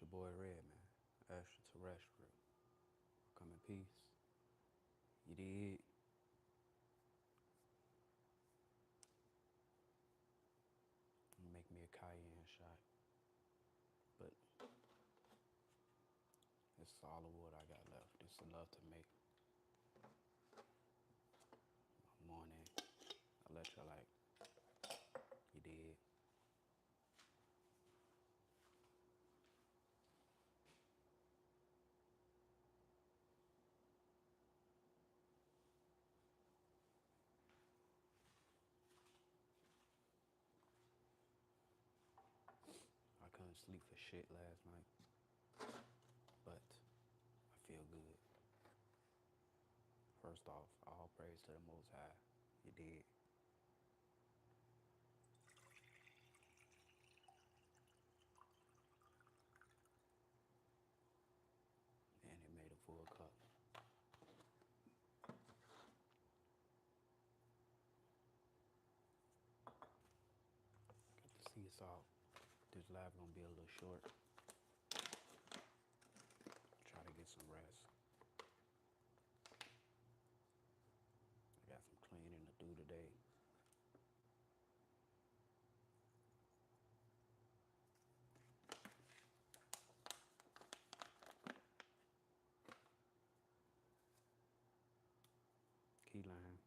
your boy Red, man. Extraterrestrial. Come in peace. You did. Make me a cayenne shot. But it's all the wood I got left. It's enough to make my morning electrolyte. You did. I couldn't sleep for shit last night, but I feel good. First off, all praise to the Most High. You did. And it made a full cup. Got the sea salt. This live gonna be a little short. Try to get some rest. I got some cleaning to do today. Key lime.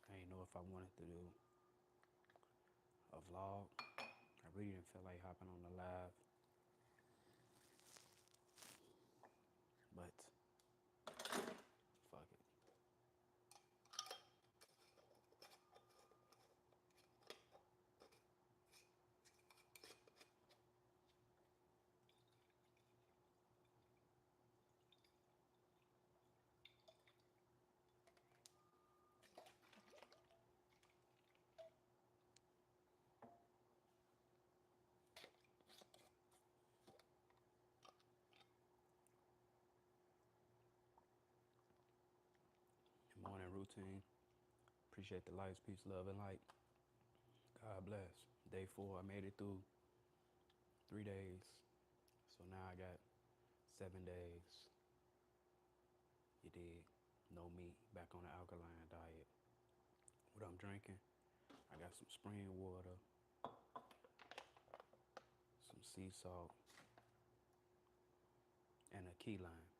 I didn't know if I wanted to do a vlog. I really didn't feel like hopping on the live, but fuck it. Morning routine. Appreciate the lights, peace, love, and light. God bless. Day 4, I made it through 3 days. So now I got 7 days. You did. No meat. Back on the alkaline diet. What I'm drinking, I got some spring water, some sea salt, and a key lime.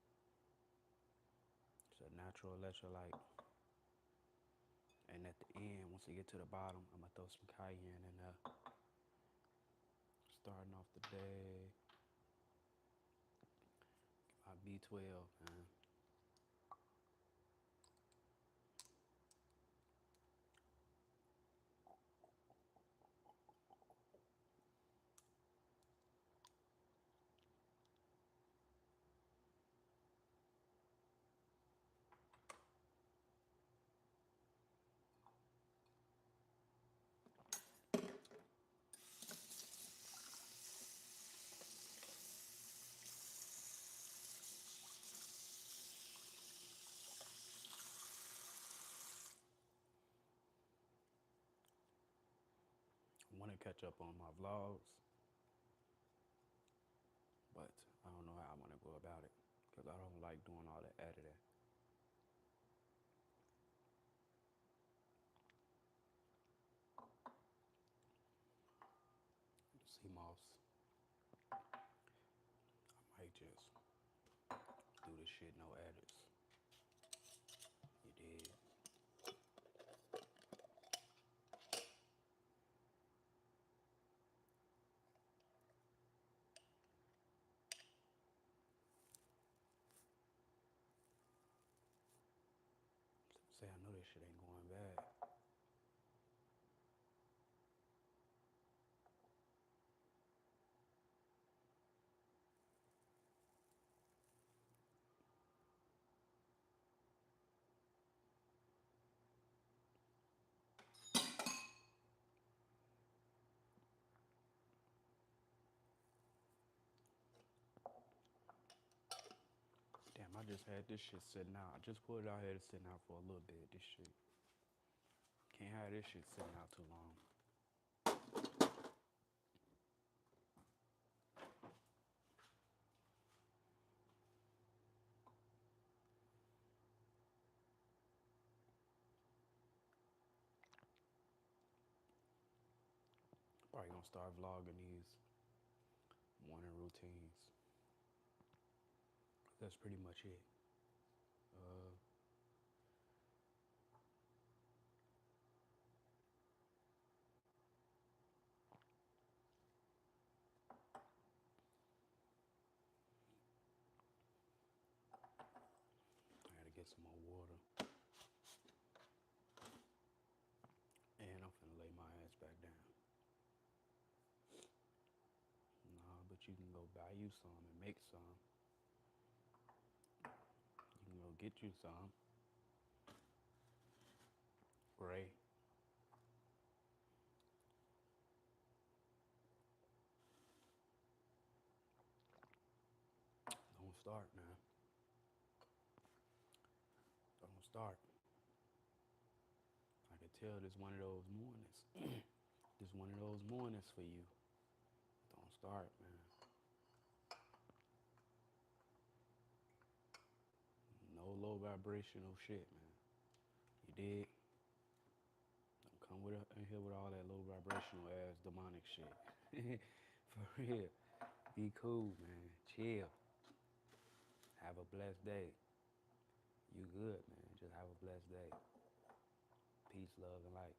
It's a natural electrolyte. And at the end, once you get to the bottom, I'm gonna throw some cayenne in there. Starting off the day, my B12, man. I want to catch up on my vlogs, but I don't know how I want to go about it because I don't like doing all the editing. The sea moss, I might just do this shit no edits. You did. Say I know this shit ain't going bad. I just had this shit sitting out. I just put it out here to sitting out for a little bit. This shit. Can't have this shit sitting out too long. Probably gonna start vlogging these morning routines. That's pretty much it. Uh, I gotta get some more water. And I'm finna lay my ass back down. Nah, but you can go buy you some and make some. You can go get you some. Ray. Don't start now. Don't start. I can tell this one of those mornings. This one of those mornings for you. Don't start, man. No low vibrational shit, man. You dig? Don't come in here with all that low vibrational ass demonic shit. For real. Be cool, man. Chill. Have a blessed day. You good, man. Just have a blessed day. Peace, love, and light.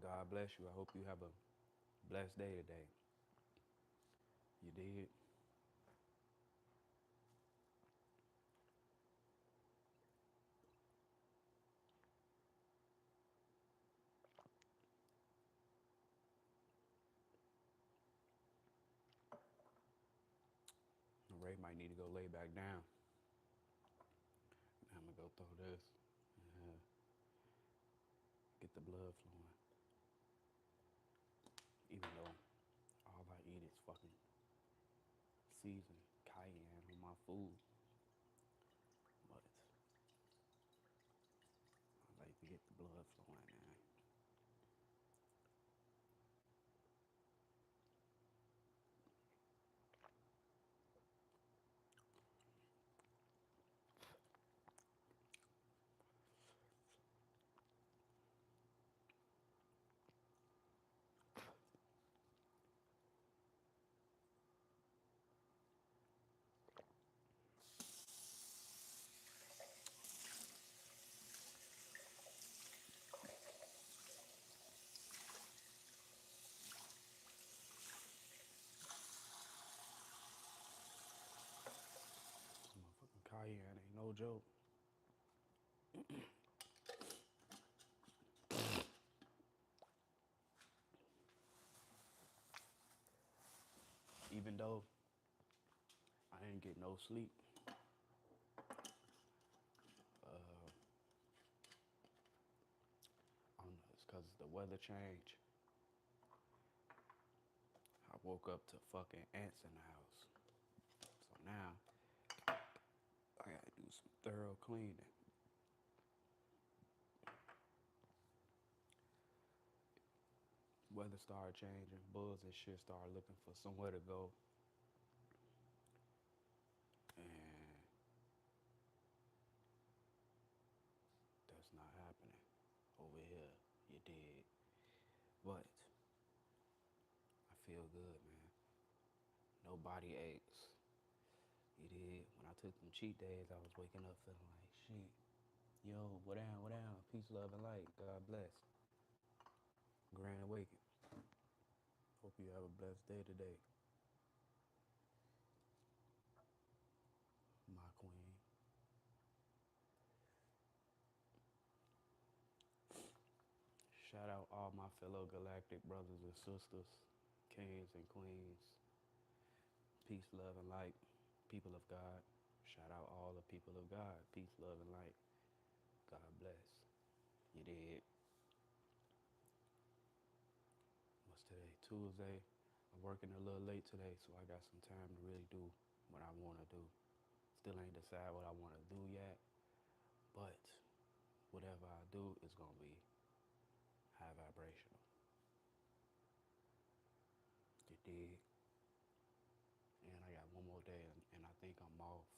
God bless you. I hope you have a blessed day today. You did? Ray might need to go lay back down. I'm gonna go throw this. Uh, get the blood flowing. Even though all I eat is fucking seasoned cayenne on my food. But I like to get the blood flowing, man. Motherfucking cayenne ain't no joke. Even though I didn't get no sleep, I don't know, it's because the weather change. I woke up to fucking ants in the house. So now I gotta do some thorough cleaning. Weather started changing, bugs and shit started looking for somewhere to go. And that's not happening over here. You did. But I feel good, man. No body aches. You did. When I took them cheat days, I was waking up feeling like shit. Yo, what down, what down? Peace, love, and light. God bless. Grand awaken. Hope you have a blessed day today, my queen. Shout out all my fellow galactic brothers and sisters, kings and queens. Peace, love, and light. People of God. Shout out all the people of God. Peace, love, and light. God bless. You did. Tuesday. I'm working a little late today, so I got some time to really do what I want to do. Still ain't decide what I want to do yet, but whatever I do is gonna be high vibrational. You dig? And I got one more day, and I think I'm off.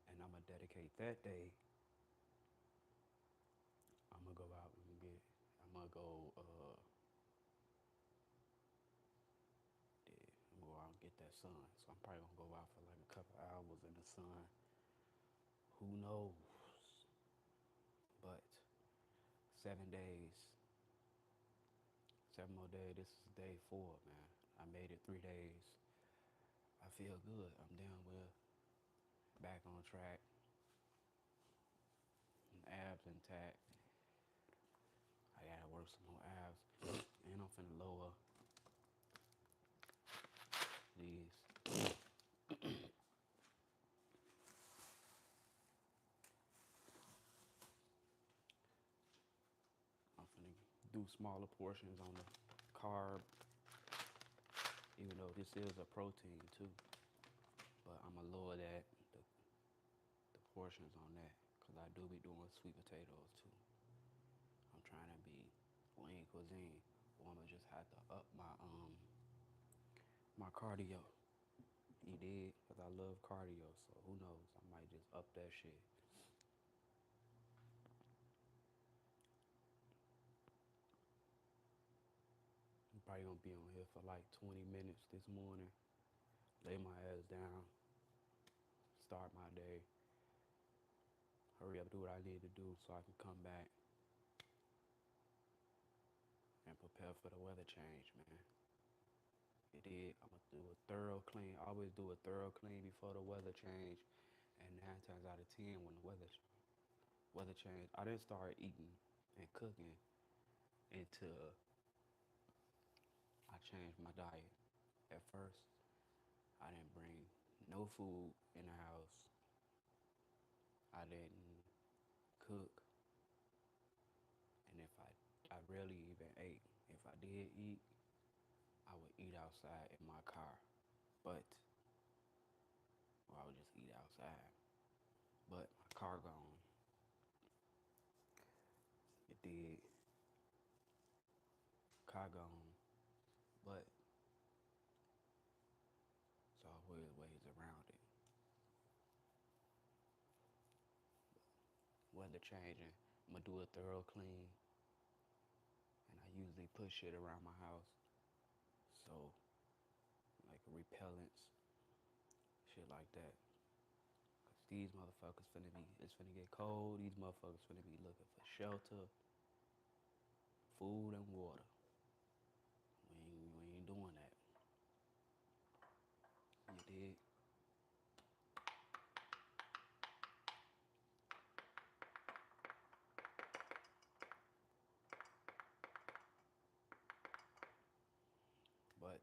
And I'm gonna dedicate that day. I'm gonna go out and get. I'm gonna go. I'm gonna go out and get that sun. So I'm probably gonna go out for like a couple hours in the sun. Who knows? But 7 days, 7 more days. This is day 4, man. I made it 3 days. I feel good. I'm down with, back on track. Abs intact. I gotta work some more abs, and I'm finna lower these. I'm finna do smaller portions on the carb, even though this is a protein too. But I'm gonna lower the portions on that, cause I do be doing sweet potatoes too. I'm trying to be lean cuisine, or I'ma just have to up my cardio. You did, cause I love cardio. So who knows? I might just up that shit. I'm probably gonna be on here for like 20 minutes this morning. Lay my ass down, start my day, hurry up, do what I need to do so I can come back and prepare for the weather change, man. You did. I'm gonna do a thorough clean. I always do a thorough clean before the weather change. And 9 times out of 10, when the weather change, I didn't start eating and cooking until I changed my diet. At first, I didn't bring no food in the house. I didn't cook, and if I rarely even ate. If I did eat, I would eat outside in my car, but or I would just eat outside. But my car gone. It did. Car gone. But it's always ways around it. Weather changing, I'm gonna do a thorough clean, and I usually put shit around my house, so like repellents, shit like that. Cause these motherfuckers it's finna get cold. These motherfuckers finna be looking for shelter, food, and water. We ain't doing that. You dig? But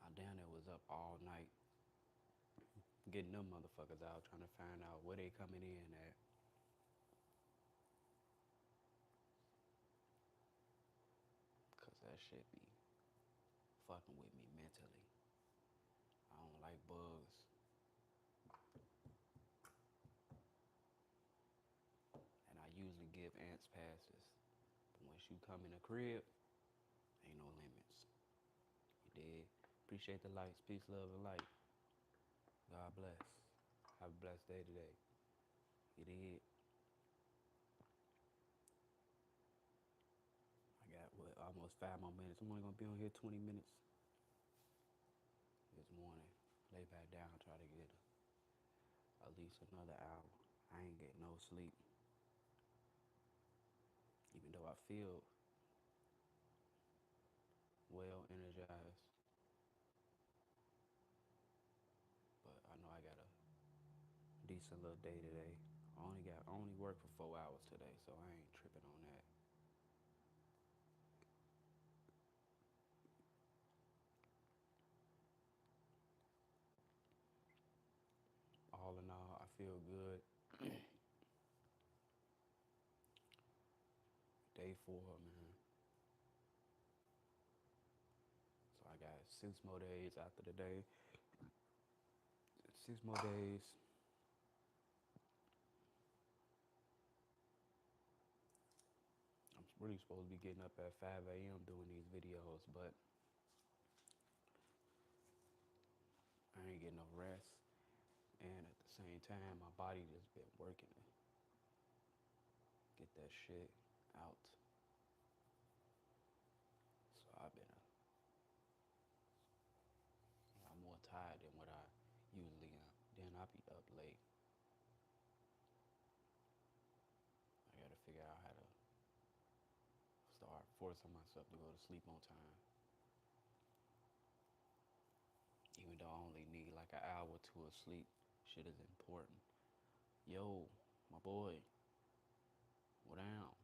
I damn near was up all night getting them motherfuckers out, trying to find out where they coming in at. Cause that shit be fucking with me mentally. I don't like bugs. And I usually give ants passes. But once you come in the crib, ain't no limits. You did. Appreciate the lights. Peace, love, and light. God bless. Have a blessed day today. You did. I got what, almost 5 more minutes. I'm only gonna be on here 20 minutes this morning. Lay back down, try to get at least another hour. I ain't getting no sleep. Even though I feel well energized. But I know I got a decent little day today. I only worked for 4 hours today, so I ain't tripping on that. All in all, I feel good. Day 4, man. 6 more days after the day. 6 more days. I'm really supposed to be getting up at 5 a.m. doing these videos, but I ain't getting no rest. And at the same time, my body just been working to get that shit out. So I'm more tired than what I usually am. Then I be up late. I gotta figure out how to start forcing myself to go to sleep on time. Even though I only need like an hour or two of sleep, shit is important. Yo, my boy, what down?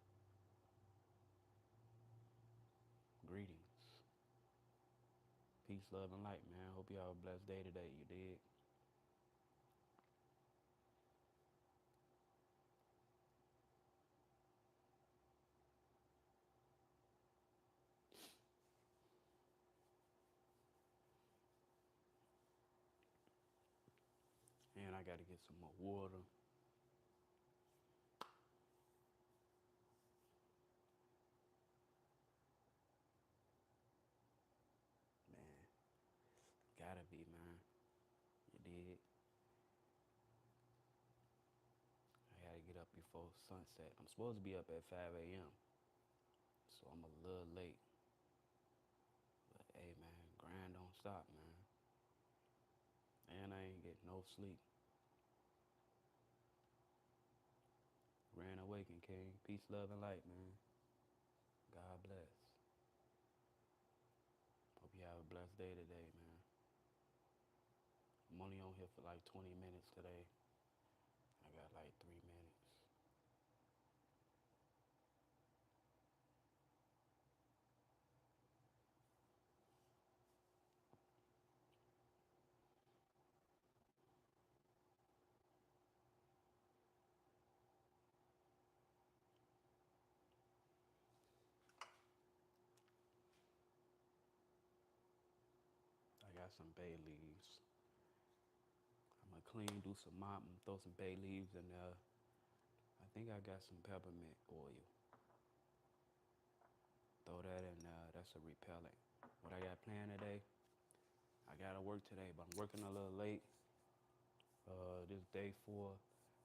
Greetings. Peace, love, and light, man. Hope you have a blessed day today, you dig? And I gotta get some more water. Man, gotta be, man. You dig? I gotta get up before sunset. I'm supposed to be up at 5 a.m., so I'm a little late. But hey, man, grind don't stop, man. And I ain't getting no sleep. Grand Awaken, King. Peace, love, and light, man. God bless. Hope you have a blessed day today, man. I'm only on here for like 20 minutes today. I got like 3 minutes. I got some bay leaves. I'm gonna clean, do some mopping, throw some bay leaves in there. I think I got some peppermint oil. Throw that in there. That's a repellent. What I got planned today? I gotta work today, but I'm working a little late. This day 4,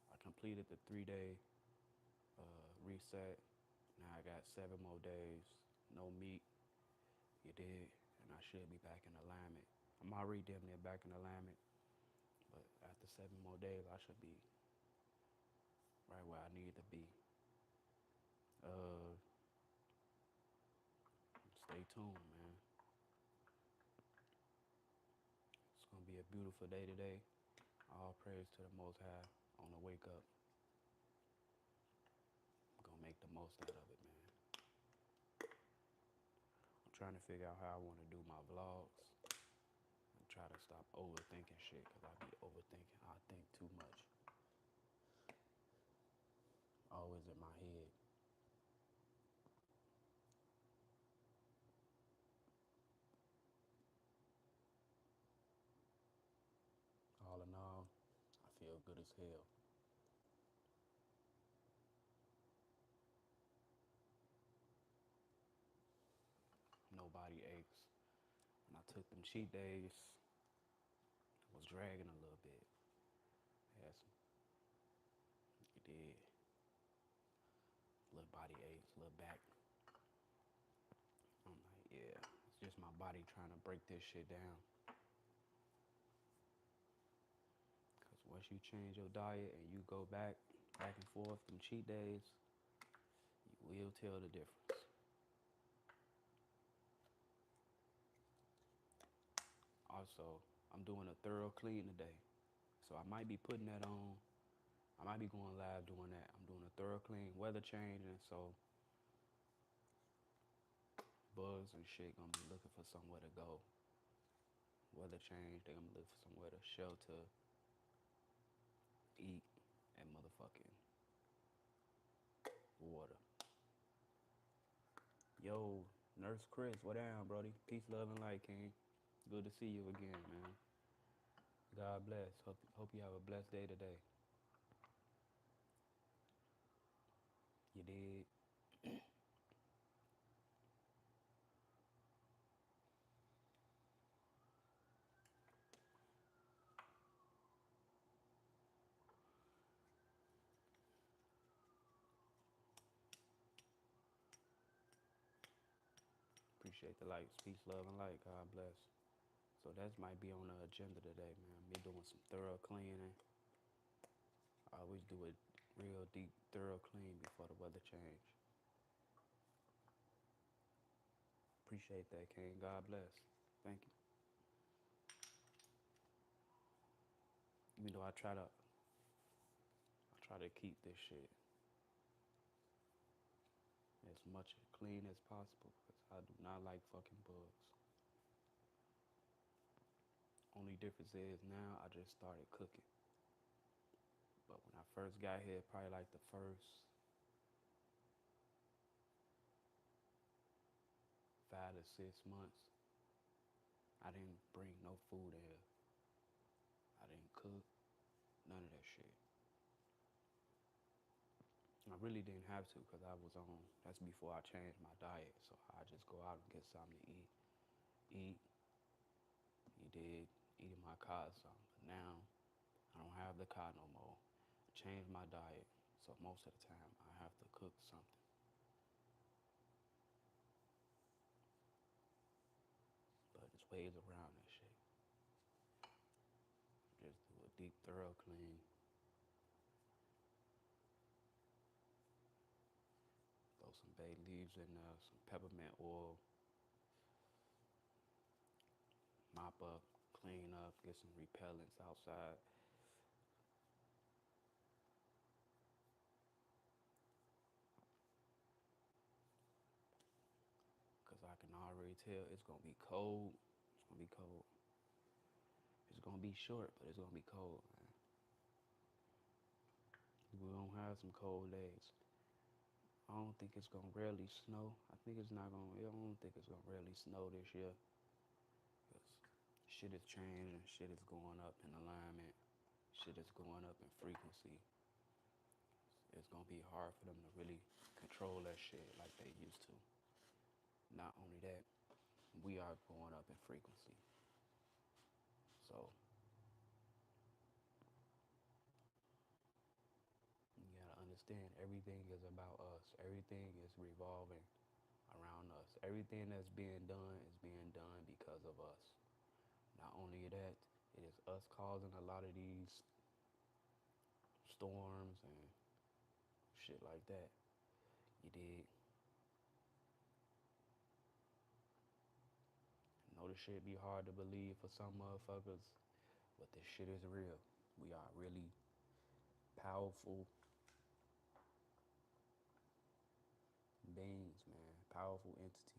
I completed the 3-day reset. Now I got 7 more days, no meat. You did, and I should be back in alignment. I'm already damn near back in alignment, but after 7 more days, I should be right where I need to be. Uh, Stay tuned, man. It's gonna be a beautiful day today. All praise to the Most High on the wake up. I'm gonna make the most out of it, man. I'm trying to figure out how I want to do my vlogs and try to stop overthinking shit, because I be overthinking. I think too much. Always in my head. All in all, I feel good as hell. Nobody aches. When I took them cheat days, I was dragging a little bit. Had some, you did. Little body aches, little back. I'm like, yeah, it's just my body trying to break this shit down. Because once you change your diet and you go back and forth from cheat days, you will tell the difference. Also, I'm doing a thorough clean today. So I might be putting that on. I might be going live doing that. I'm doing a thorough clean, weather changing, so bugs and shit gonna be looking for somewhere to go. Weather change, they gonna look for somewhere to shelter, eat, and motherfucking water. Yo, Nurse Chris, what down, brody? Peace, love, and light, King. good to see you again, man. God bless. Hope you have a blessed day today. You did. Appreciate the likes. Peace, love, and light. God bless. So that might be on the agenda today, man. Me doing some thorough cleaning. I always do a real deep, thorough clean before the weather change. Appreciate that, King. God bless. Thank you. Even though I try to keep this shit as much clean as possible because I do not like fucking bugs. Only difference is now I just started cooking. But when I first got here, probably like the first 5 to 6 months, I didn't bring no food in here. I didn't cook, none of that shit. I really didn't have to because I was on, that's before I changed my diet. So I just go out and get something to eat. Eat, you did, eat in my car or something. But now, I don't have the car no more. I changed my diet. So most of the time, I have to cook something. But there's ways around that shit. Just do a deep, thorough clean. Throw some bay leaves in there, some peppermint oil. Mop up, clean up, get some repellents outside. Because I can already tell it's going to be cold. It's going to be cold. It's going to be short, but it's going to be cold, man. We're going to have some cold days. I don't think it's going to really snow. I don't think it's going to really snow this year. Because shit is changing. Shit is going up in alignment. Shit is going up in frequency. It's going to be hard for them to really control that shit like they used to. Not only that, we are going up in frequency. So you gotta understand everything is about us. Everything is revolving around us. Everything that's being done is being done because of us. Not only that, it is us causing a lot of these storms and shit like that. You dig? I know this shit be hard to believe for some motherfuckers, but this shit is real. We are really powerful beings, man. Powerful entities.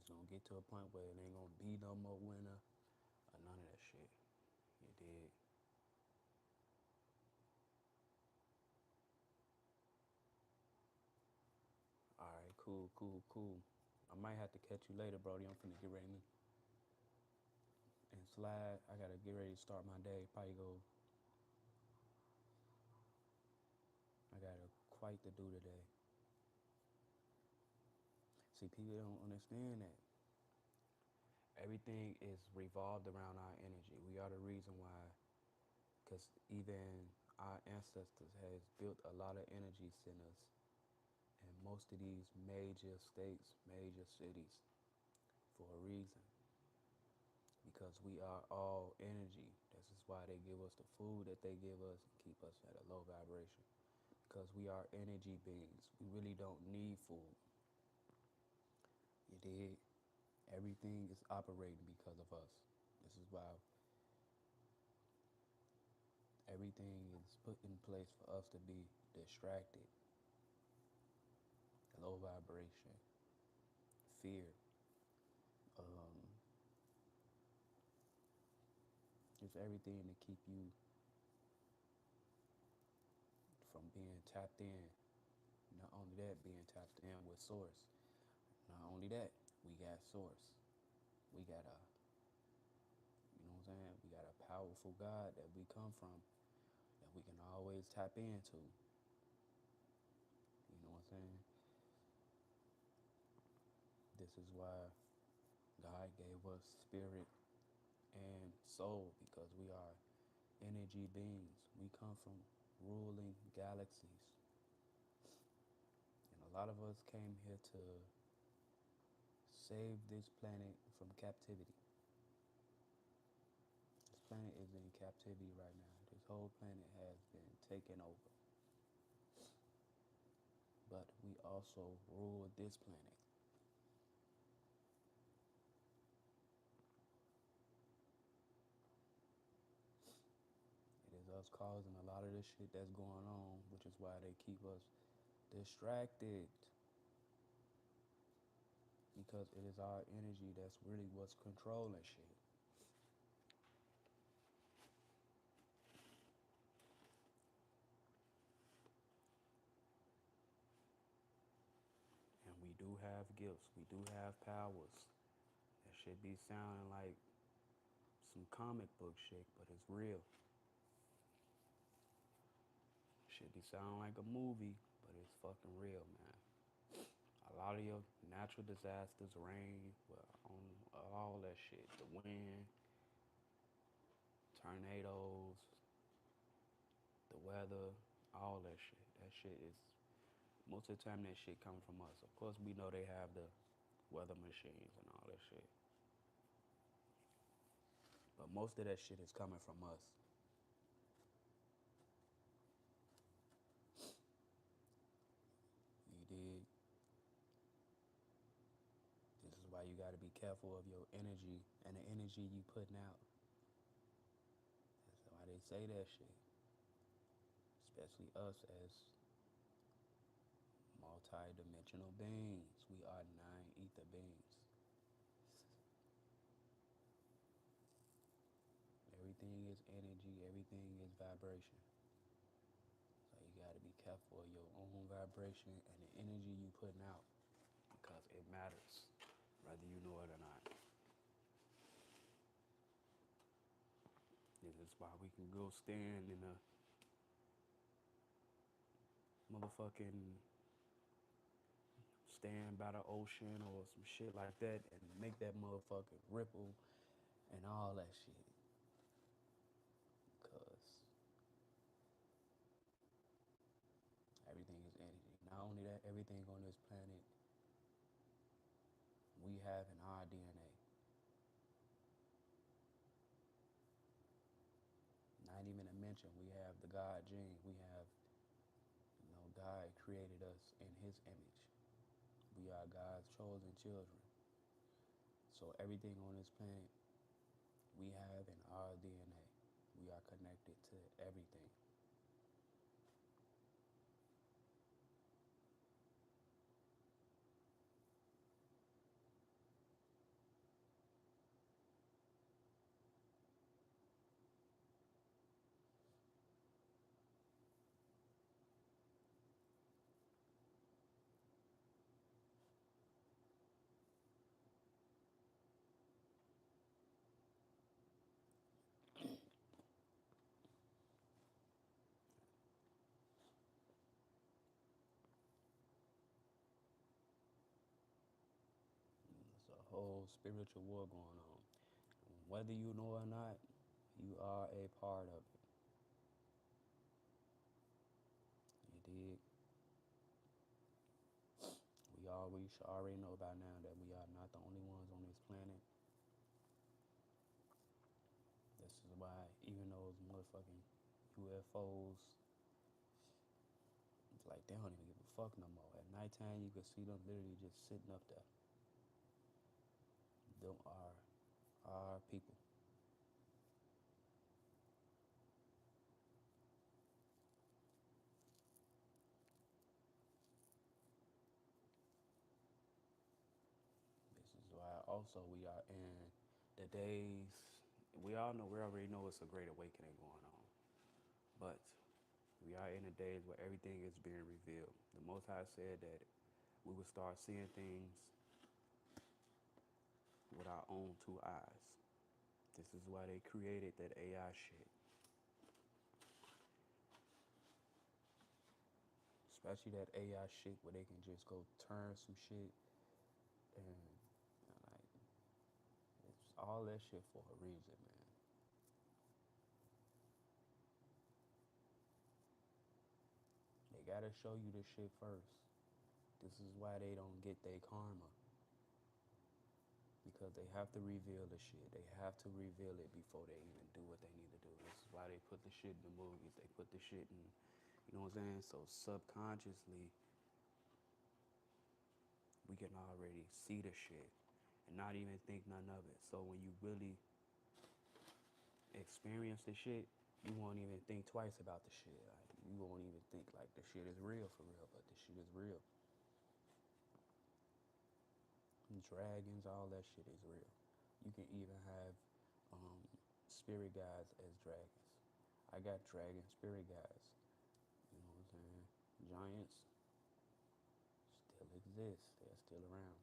It's gonna get to a point where it ain't gonna be no more winter or none of that shit. You dig? Alright, cool, cool, cool. I might have to catch you later, Brody. I'm finna get ready and slide. I gotta get ready to start my day. Probably go. I got quite to do today. See, people don't understand that. Everything is revolved around our energy. We are the reason why, because even our ancestors has built a lot of energy centers in most of these major states, major cities, for a reason. Because we are all energy. This is why they give us the food that they give us and keep us at a low vibration. Because we are energy beings. We really don't need food. You dig? Everything is operating because of us. This is why everything is put in place for us to be distracted, low vibration, fear. It's everything to keep you from being tapped in. Not only that, being tapped in with source. Not only that, we got source. We got a, you know what I'm saying? We got a powerful God that we come from that we can always tap into. You know what I'm saying? This is why God gave us spirit and soul because we are energy beings. We come from ruling galaxies. And a lot of us came here to save this planet from captivity. This planet is in captivity right now. This whole planet has been taken over. But we also rule this planet. It is us causing a lot of this shit that's going on, which is why they keep us distracted. Because it is our energy that's really what's controlling shit. And we do have gifts. We do have powers. That should be sounding like some comic book shit, but it's real. Should be sounding like a movie, but it's fucking real, man. A lot of your natural disasters, rain, well, on all that shit, the wind, tornadoes, the weather, all that shit. That shit is most of the time that shit coming from us. Of course, we know they have the weather machines and all that shit, but most of that shit is coming from us. You dig? This is why you got to be careful of your energy and the energy you putting out. That's why they say that shit. Especially us as multi-dimensional beings. We are nine ether beings. Everything is energy. Everything is vibration. So you got to be careful of your own vibration and the energy you putting out because it matters, whether you know it or not. This is why we can go stand in a motherfucking stand by the ocean or some shit like that and make that motherfucking ripple and all that shit. Because everything is energy. Not only that, everything on this planet we have in our DNA. Not even to mention we have the God gene. We have, God created us in his image. We are God's chosen children. So everything on this planet we have in our DNA. We are connected to everything. It's a whole spiritual war going on. Whether you know or not, you are a part of it. You dig? We should already know by now that we are not the only ones on this planet. This is why even those motherfucking UFOs, it's like they don't even give a fuck no more. At nighttime, you can see them literally just sitting up there. Them are our people. This is why also we are in the days We all know, we already know it's a great awakening going on. But we are in the days where everything is being revealed. The Most High said that we would start seeing things with our own two eyes. This is why they created that AI shit. Especially that AI shit where they can just go turn some shit and like it's all that shit for a reason, man. They gotta show you the shit first. This is why they don't get their karma. Because they have to reveal the shit. They have to reveal it before they even do what they need to do. This is why they put the shit in the movies. They put the shit in, you know what I'm saying? So subconsciously, we can already see the shit and not even think none of it. So when you really experience the shit, you won't even think twice about the shit. Like, you won't even think like the shit is real for real, but the shit is real. Dragons, all that shit is real. You can even have um, spirit guides as dragons. I got dragon spirit guides. You know what I'm saying? Giants still exist. They're still around.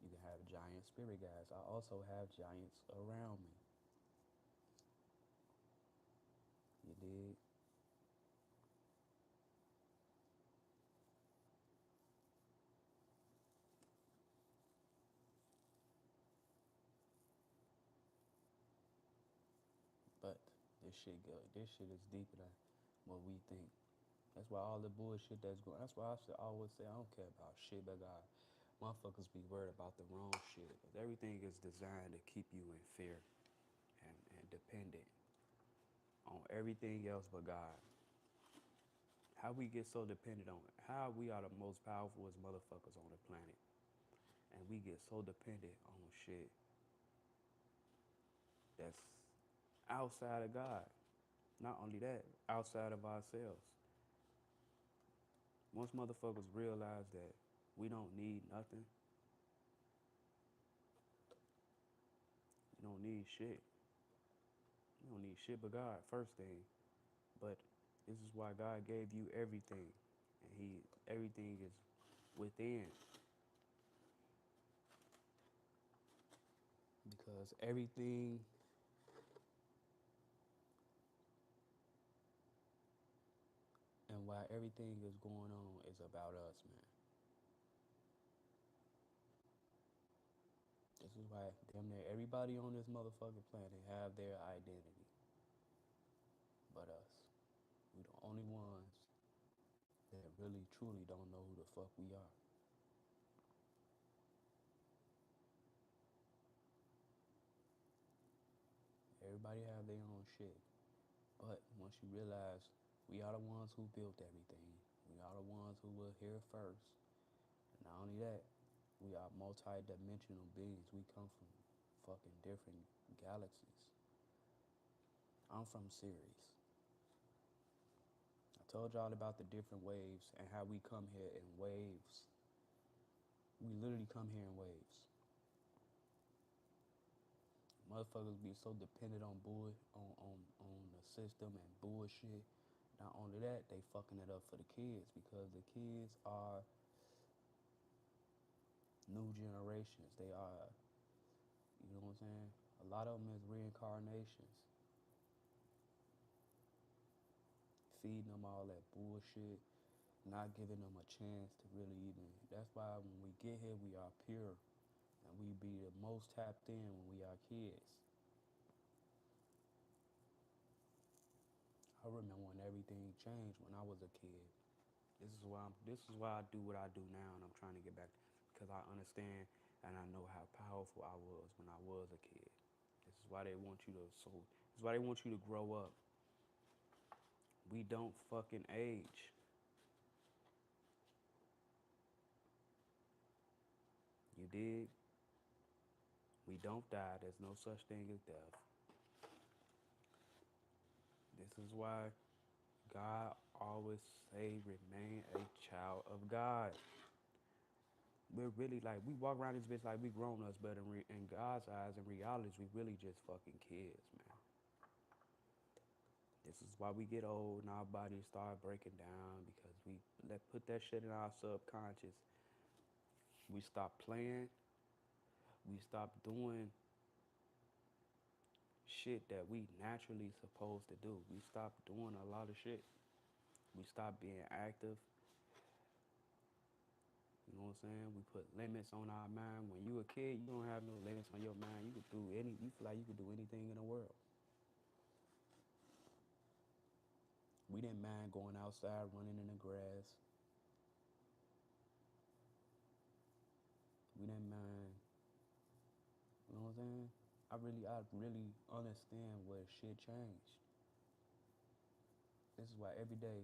You can have giant spirit guides. I also have giants around me. You dig? But this shit go. This shit is deeper than what we think. That's why all the bullshit that's going. That's why I should always say I don't care about shit but God. Motherfuckers be worried about the wrong shit. But everything is designed to keep you in fear and dependent on everything else but God. How we get so dependent on it? How we are the most powerful motherfuckers on the planet, and we get so dependent on shit that's outside of God. Not only that, outside of ourselves. Once motherfuckers realize that we don't need nothing, we don't need shit. We don't need shit but God, first thing. But this is why God gave you everything. And everything is within. Because everything and why everything is going on is about us, man. This is why damn near everybody on this motherfucking planet have their identity but us. We the only ones that really truly don't know who the fuck we are. Everybody have their own shit. But once you realize we are the ones who built everything, we are the ones who were here first. And not only that, we are multi-dimensional beings. We come from fucking different galaxies. I'm from Sirius. I told y'all about the different waves and how we come here in waves. We literally come here in waves. Motherfuckers be so dependent on on the system and bullshit. Not only that, they fucking it up for the kids because the kids are new generations. They are, you know what I'm saying? A lot of them is reincarnations. Feeding them all that bullshit, not giving them a chance to really even. That's why when we get here, we are pure and we be the most tapped in when we are kids. I remember when everything changed when I was a kid. This is why I do what I do now, and I'm trying to get back because I understand and I know how powerful I was when I was a kid. This is why they want you to This is why they want you to grow up. We don't fucking age. You dig? We don't die. There's no such thing as death. This is why God always say remain a child of God. We're really like, we walk around this bitch like we grown ups, but in God's eyes, in reality, we really just fucking kids, man. This is why we get old and our bodies start breaking down because we put that shit in our subconscious. We stop playing. We stop doing shit that we naturally supposed to do. We stop doing a lot of shit. We stop being active. You know what I'm saying? We put limits on our mind. When you a kid, you don't have no limits on your mind. You could do any. You feel like you could do anything in the world. We didn't mind going outside, running in the grass. We didn't mind. You know what I'm saying? I really understand where shit changed. This is why every day,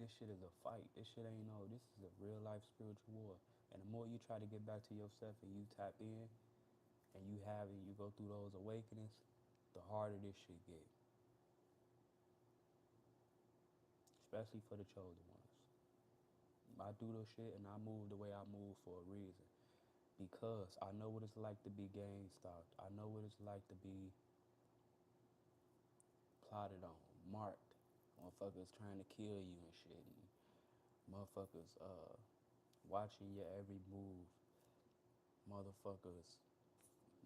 this shit is a fight. This shit ain't no. This is a real life spiritual war. And the more you try to get back to yourself and you tap in, and you go through those awakenings, the harder this shit get. Especially for the chosen ones. I do this shit and I move the way I move for a reason. Because I know what it's like to be gang stalked. I know what it's like to be plotted on, marked. Motherfuckers trying to kill you and shit. And motherfuckers watching your every move. Motherfuckers.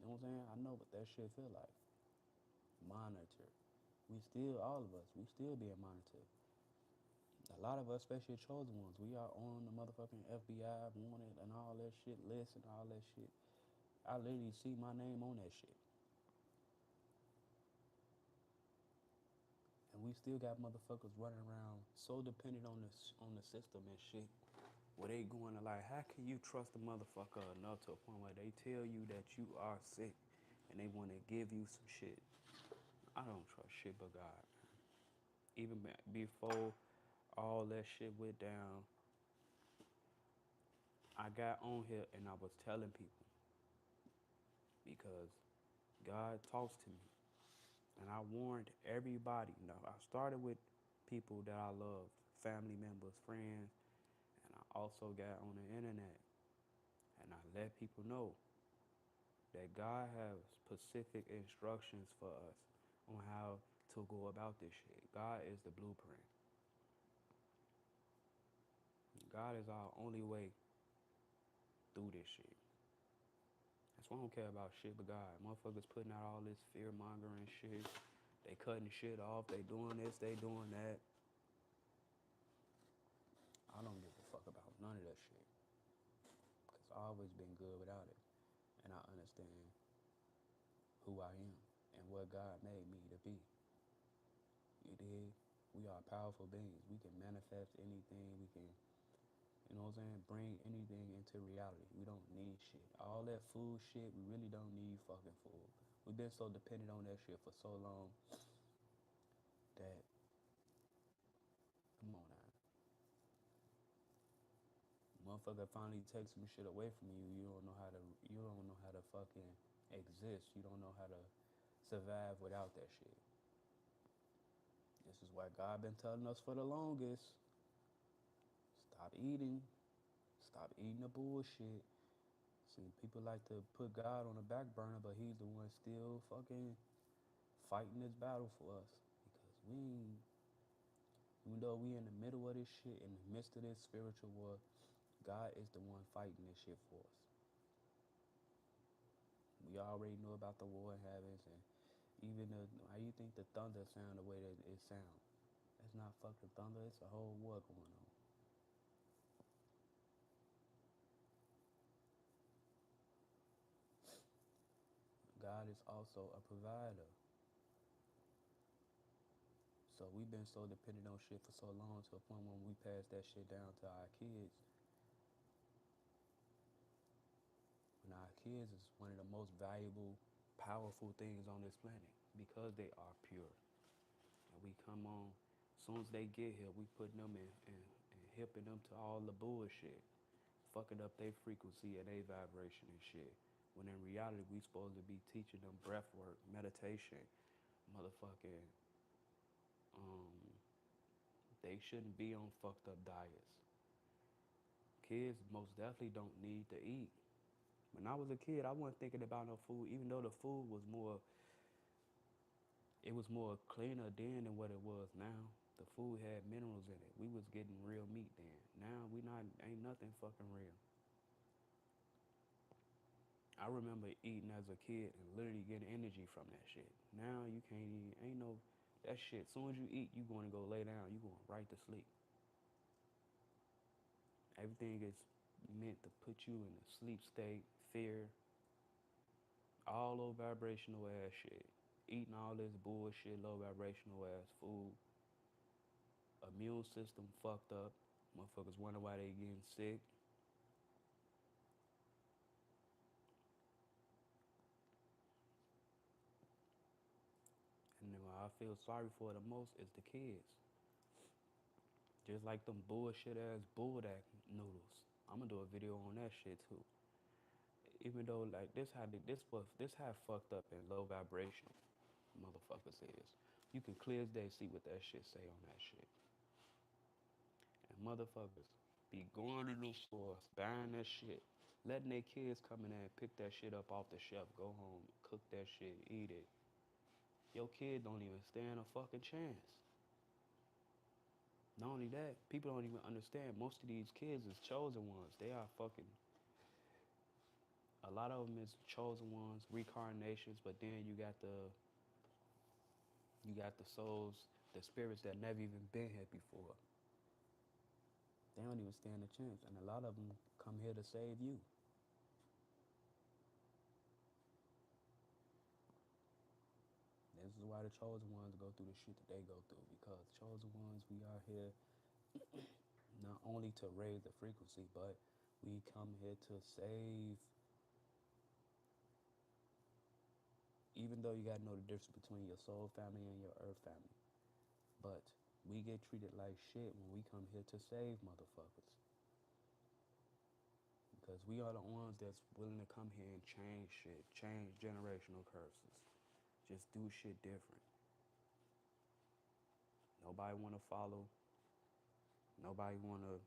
You know what I'm saying? I know what that shit feel like. Monitor. All of us, we still being monitored. A lot of us, especially chosen ones, we are on the motherfucking FBI wanted and all that shit list and all that shit. I literally see my name on that shit. And we still got motherfuckers running around so dependent on the system and shit. Where they going to like, how can you trust a motherfucker enough to a point where they tell you that you are sick and they want to give you some shit? I don't trust shit but God. Even before all that shit went down, I got on here and I was telling people because God talks to me. And I warned everybody. Now, I started with people that I love, family members, friends, and I also got on the internet. And I let people know that God has specific instructions for us on how to go about this shit. God is the blueprint. God is our only way through this shit. That's why I don't care about shit but God. Motherfuckers putting out all this fear mongering shit. They cutting shit off. They doing this. They doing that. I don't give a fuck about none of that shit. Because I've always been good without it. And I understand who I am and what God made me to be. You dig? We are powerful beings. We can manifest anything. We can, you know what I'm saying, bring anything into reality. We don't need shit. All that food shit, we really don't need fucking food. We've been so dependent on that shit for so long that, come on now. Motherfucker finally takes some shit away from you. You don't know how to fucking exist. You don't know how to survive without that shit. This is why God been telling us for the longest. Stop eating. Stop eating the bullshit. See, people like to put God on the back burner, but he's the one still fucking fighting this battle for us. Because even though we in the middle of this shit, in the midst of this spiritual war, God is the one fighting this shit for us. We already know about the war in heavens, and even how you think the thunder sound the way that it sounds. It's not fucking thunder, it's a whole war going on. God is also a provider. So we've been so dependent on shit for so long to a point when we pass that shit down to our kids. And our kids is one of the most valuable, powerful things on this planet because they are pure. And we come on, as soon as they get here, we putting them and hipping them to all the bullshit, fucking up their frequency and their vibration and shit. When in reality, we supposed to be teaching them breath work, meditation, motherfucking, um, they shouldn't be on fucked up diets. Kids most definitely don't need to eat. When I was a kid, I wasn't thinking about no food, even though the food was more, it was more cleaner then than what it was now. The food had minerals in it. We was getting real meat then. Now we not ain't nothing fucking real. I remember eating as a kid and literally getting energy from that shit. Now you can't even ain't no that shit. As soon as you eat, you gonna go lay down. You going right to sleep. Everything is meant to put you in a sleep state, fear, all low vibrational ass shit. Eating all this bullshit, low vibrational ass food. Immune system fucked up. Motherfuckers wonder why they getting sick. And then what I feel sorry for the most is the kids. Just like them bullshit ass bulldog noodles. I'm gonna do a video on that shit too. Even though like this how fucked up and low vibration motherfuckers is. You can clear as day see what that shit say on that shit. And motherfuckers be going to the stores, buying that shit, letting their kids come in there and pick that shit up off the shelf, go home, cook that shit, eat it. Your kid don't even stand a fucking chance. Not only that, people don't even understand most of these kids is chosen ones. They are fucking, a lot of them is chosen ones, reincarnations, but then you got the souls, the spirits that never even been here before. They don't even stand a chance, and a lot of them come here to save you. This is why the chosen ones go through the shit that they go through, because chosen ones, we are here not only to raise the frequency, but we come here to save. Even though you gotta know the difference between your soul family and your earth family, but we get treated like shit when we come here to save motherfuckers. Because we are the ones that's willing to come here and change shit, change generational curses, just do shit different. Nobody wanna follow, nobody wanna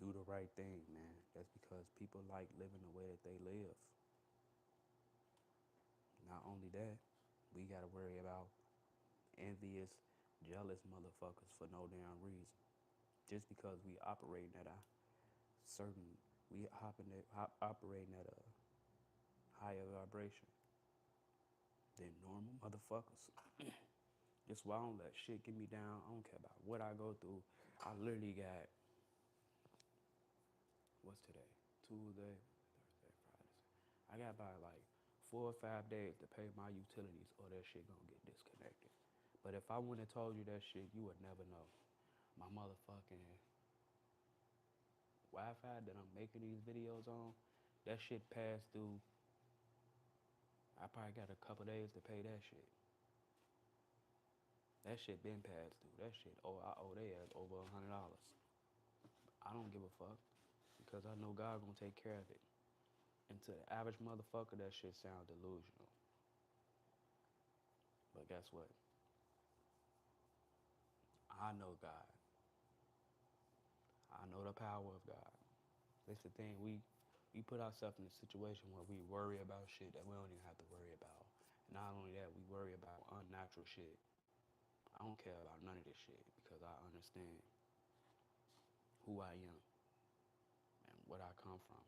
do the right thing, man. That's because people like living the way that they live. Not only that, we gotta worry about envious, jealous motherfuckers for no damn reason. Just because we operating at a certain, operating at a higher vibration than normal motherfuckers. That's why I don't let shit get me down. I don't care about what I go through. I literally got, what's today? Tuesday, Thursday, Friday. I got about like 4 or 5 days to pay my utilities or that shit gonna get disconnected. But if I wouldn't have told you that shit, you would never know. My motherfucking Wi-Fi that I'm making these videos on, that shit passed through. I probably got a couple days to pay that shit. That shit been passed through. That shit, I owe they ass over $100. I don't give a fuck because I know God gonna take care of it. And to the average motherfucker, that shit sound delusional. But guess what? I know God. I know the power of God. That's the thing. We put ourselves in a situation where we worry about shit that we don't even have to worry about. Not only that, we worry about unnatural shit. I don't care about none of this shit because I understand who I am and what I come from.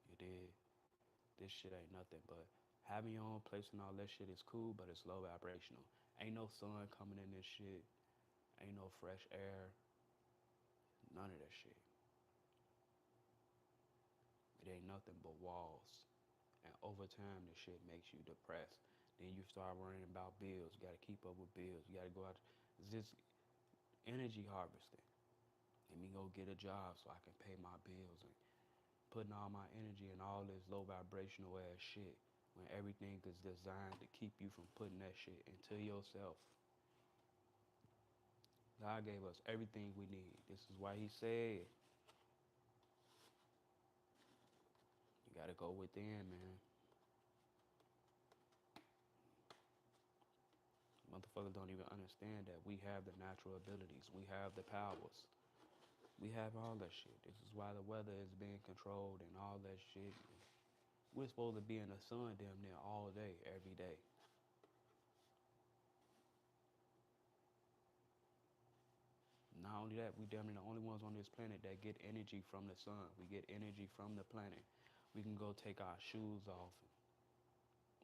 You did. This shit ain't nothing but having your own place and all that shit is cool, but it's low vibrational. Ain't no sun coming in this shit. Ain't no fresh air. None of that shit. It ain't nothing but walls. And over time, this shit makes you depressed. Then you start worrying about bills. You gotta keep up with bills. You gotta go out. It's just energy harvesting. Let me go get a job so I can pay my bills and putting all my energy in all this low vibrational ass shit when everything is designed to keep you from putting that shit into yourself. God gave us everything we need. This is why he said, you gotta go within, man. Motherfuckers don't even understand that we have the natural abilities. We have the powers. We have all that shit. This is why the weather is being controlled and all that shit. We're supposed to be in the sun damn near all day, every day. only that, we damn near the only ones on this planet that get energy from the sun. We get energy from the planet. We can go take our shoes off.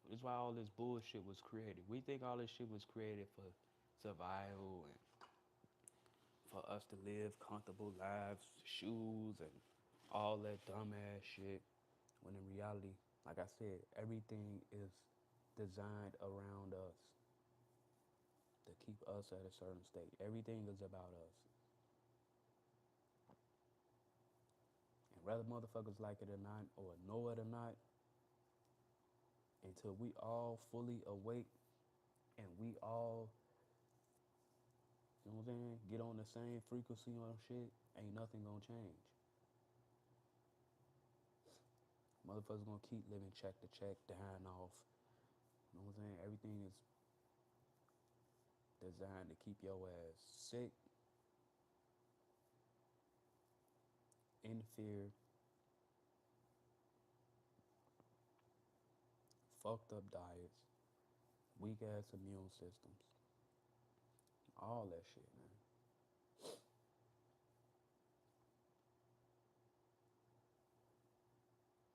That's why all this bullshit was created. We think all this shit was created for survival and for us to live comfortable lives, shoes and all that dumbass shit. When in reality, like I said, everything is designed around us to keep us at a certain state. Everything is about us. And whether motherfuckers like it or not, or know it or not, until we all fully awake and we all, you know what I'm saying, get on the same frequency on shit, ain't nothing gonna change. Motherfuckers gonna keep living check to check, dying off. You know what I'm saying? Everything is designed to keep your ass sick, in fear, fucked up diets, weak ass immune systems, all that shit, man.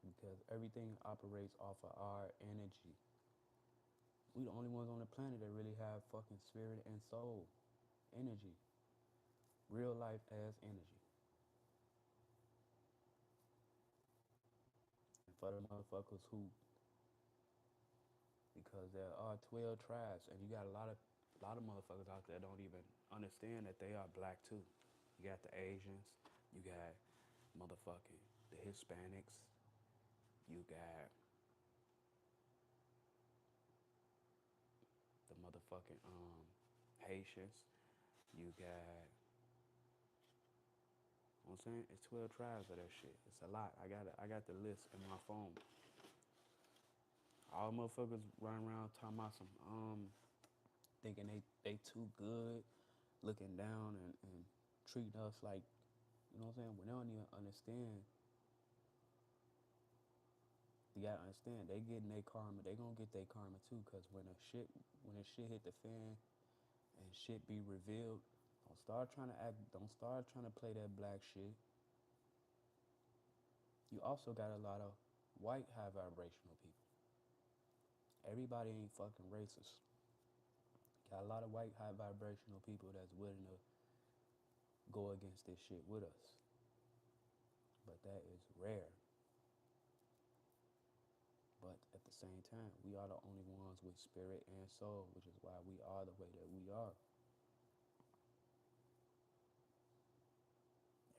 Because everything operates off of our energy. We the only ones on the planet that really have fucking spirit and soul, energy, real life as energy. And for the motherfuckers who, because there are 12 tribes, and you got a lot of motherfuckers out there don't even understand that they are black too. You got the Asians, you got motherfucking the Hispanics, you got the motherfucking Haitians, you got, you know what I'm saying? It's 12 tribes of that shit. It's a lot. I got the list in my phone. All motherfuckers running around talking about some thinking they too good, looking down and treating us like, you know what I'm saying? When they don't even understand, you gotta understand they getting their karma. They gonna get their karma too, cause when the shit hit the fan and shit be revealed, don't start trying to play that black shit. You also got a lot of white high vibrational people. Everybody ain't fucking racist. Got a lot of white high vibrational people that's willing to go against this shit with us. But that is rare. But at the same time, we are the only ones with spirit and soul, which is why we are the way that we are.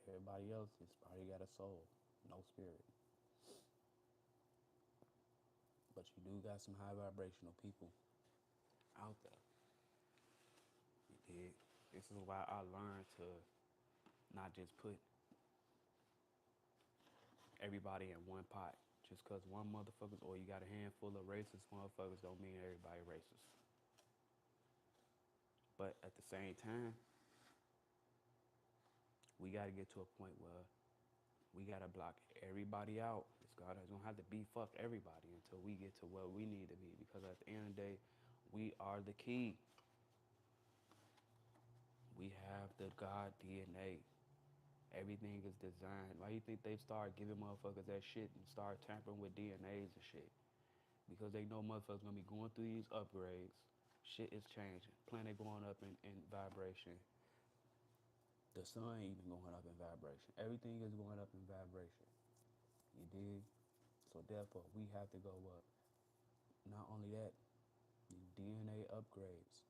Everybody else is probably got a soul, no spirit. But you do got some high vibrational people out there. You dig? This is why I learned to not just put everybody in one pot. Just cause one motherfuckers or you got a handful of racist motherfuckers don't mean everybody racist. But at the same time, we gotta get to a point where we gotta block everybody out. It's gonna have to be fuck everybody until we get to where we need to be. Because at the end of the day, we are the key. We have the God DNA. Everything is designed. Why you think they start giving motherfuckers that shit and start tampering with DNAs and shit? Because they know motherfuckers gonna be going through these upgrades. Shit is changing. Planet going up in vibration. The sun even going up in vibration. Everything is going up in vibration. You dig? So therefore, we have to go up. Not only that, the DNA upgrades.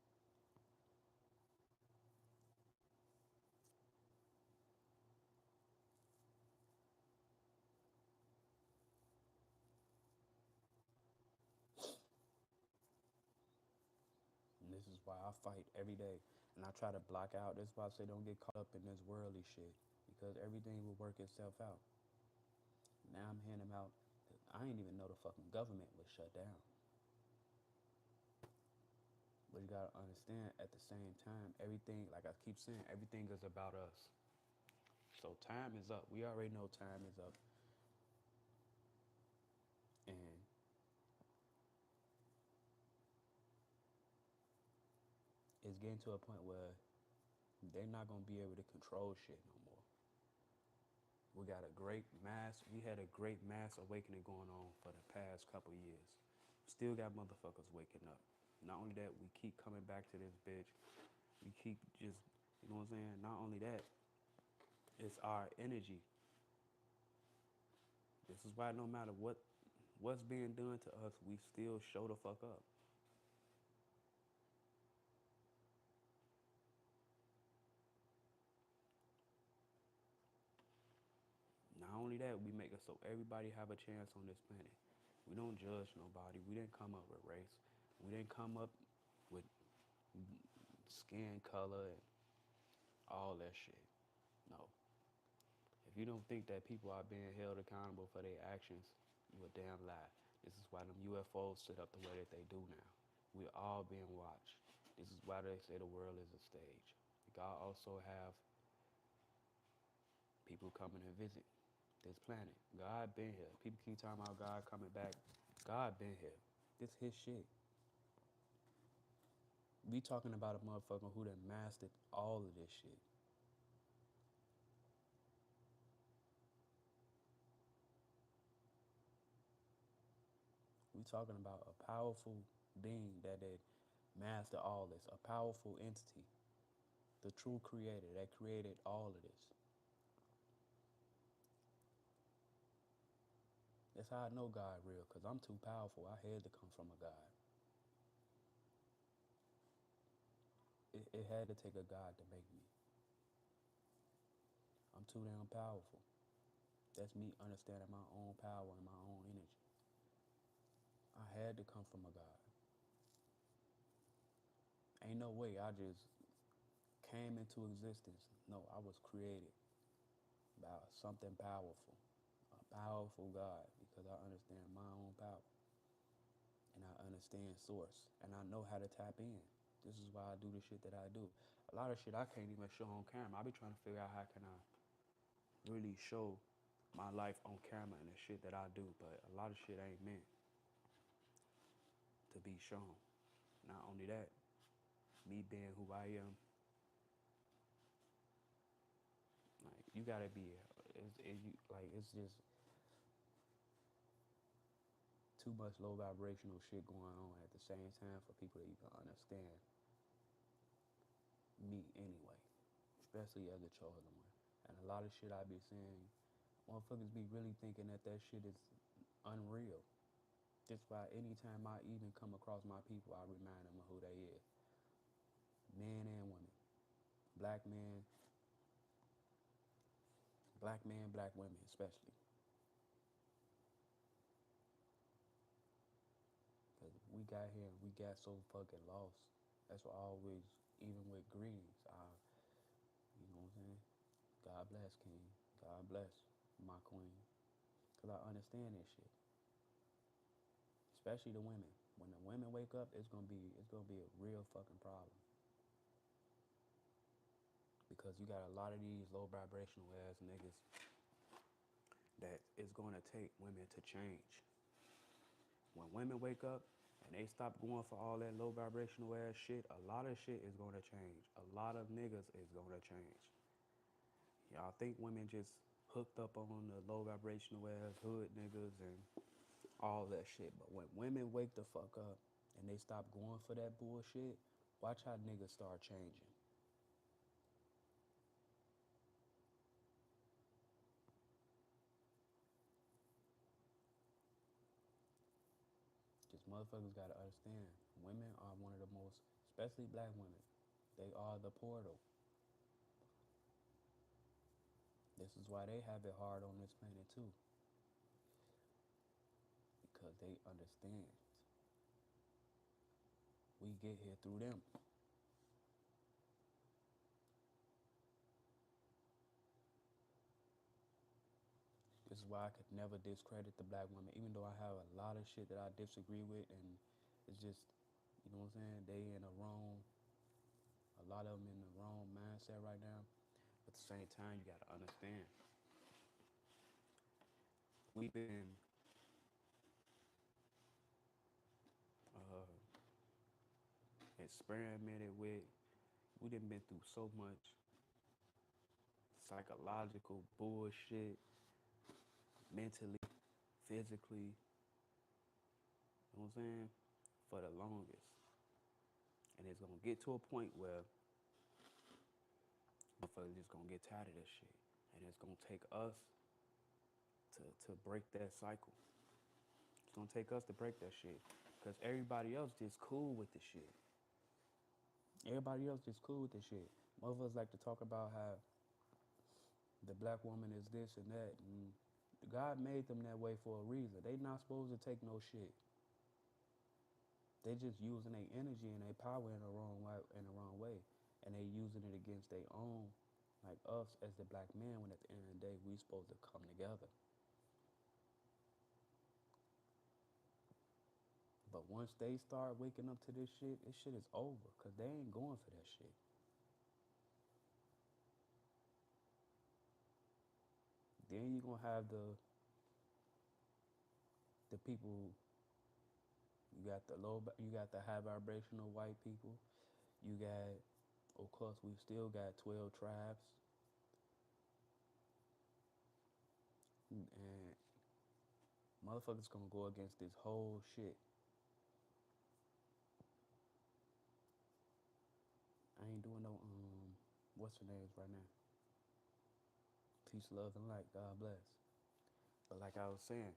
And this is why I fight every day. And I try to block out. That's why I say don't get caught up in this worldly shit. Because everything will work itself out. Now I'm hearing about, I didn't even know the fucking government was shut down. But you gotta understand, at the same time, everything, like I keep saying, everything is about us. So time is up. We already know time is up. And it's getting to a point where they're not gonna be able to control shit no more. We got a great mass. We had a great mass awakening going on for the past couple years. Still got motherfuckers waking up. Not only that, we keep coming back to this bitch. We keep just, you know what I'm saying? Not only that, it's our energy. This is why no matter what's being done to us, we still show the fuck up. Not only that, we make it so everybody have a chance on this planet. We don't judge nobody. We didn't come up with race. We didn't come up with skin color and all that shit. No. If you don't think that people are being held accountable for their actions, you a damn lie. This is why them UFOs sit up the way that they do now. We're all being watched. This is why they say the world is a stage. God also have people coming and visit this planet. God been here. People keep talking about God coming back. God been here. This his shit. We talking about a motherfucker who done mastered all of this shit. We talking about a powerful being that mastered all this. A powerful entity. The true creator that created all of this. That's how I know God real, because I'm too powerful. I had to come from a God. It had to take a God to make me. I'm too damn powerful. That's me understanding my own power and my own energy. I had to come from a God. Ain't no way I just came into existence. No, I was created by something powerful. A powerful God, because I understand my own power. And I understand source. And I know how to tap in. This is why I do the shit that I do. A lot of shit I can't even show on camera. I be trying to figure out how can I really show my life on camera and the shit that I do, but a lot of shit ain't meant to be shown. Not only that, me being who I am, like you gotta be, it's just too much low vibrational shit going on at the same time for people to even understand me anyway, especially as a chosen one. And a lot of shit I be saying, motherfuckers be really thinking that that shit is unreal. That's why anytime I even come across my people, I remind them of who they is. Men and women. Black men, black women especially. Because we got here and we got so fucking lost. That's what I always, even with greetings, you know what I'm saying? God bless King. God bless my queen. Because I understand this shit. Especially the women. When the women wake up, it's gonna be a real fucking problem. Because you got a lot of these low vibrational ass niggas that it's gonna take women to change. When women wake up and they stop going for all that low vibrational ass shit, a lot of shit is gonna change. A lot of niggas is gonna change. Y'all think women just hooked up on the low vibrational ass hood niggas and all that shit. But when women wake the fuck up and they stop going for that bullshit, watch how niggas start changing. Just motherfuckers gotta understand, women are one of the most, especially black women, they are the portal. This is why they have it hard on this planet too. Because they understand. We get here through them. This is why I could never discredit the black woman, even though I have a lot of shit that I disagree with, and it's just, you know what I'm saying? They in the wrong, a lot of them in the wrong mindset right now. But at the same time, you gotta understand, we've been uh, experimented with, We done been through so much psychological bullshit, mentally, physically, you know what I'm saying? For the longest. And it's gonna get to a point where motherfuckers just gonna get tired of this shit. And it's gonna take us to break that cycle. It's gonna take us to break that shit. Cause everybody else just cool with the shit. Everybody else just cool with the shit. Motherfuckers like to talk about how the black woman is this and that, and God made them that way for a reason. They not supposed to take no shit. They just using their energy and their power in the wrong way, and they using it against their own, like us as the black man. When at the end of the day, we supposed to come together. But once they start waking up to this shit is over, cause they ain't going for that shit. Then you gonna have the people. You got the high vibrational white people. You got, of course, we still got 12 tribes, and motherfuckers gonna go against this whole shit. I ain't doing no what's her names right now. Peace, love, and light. God bless. But like I was saying,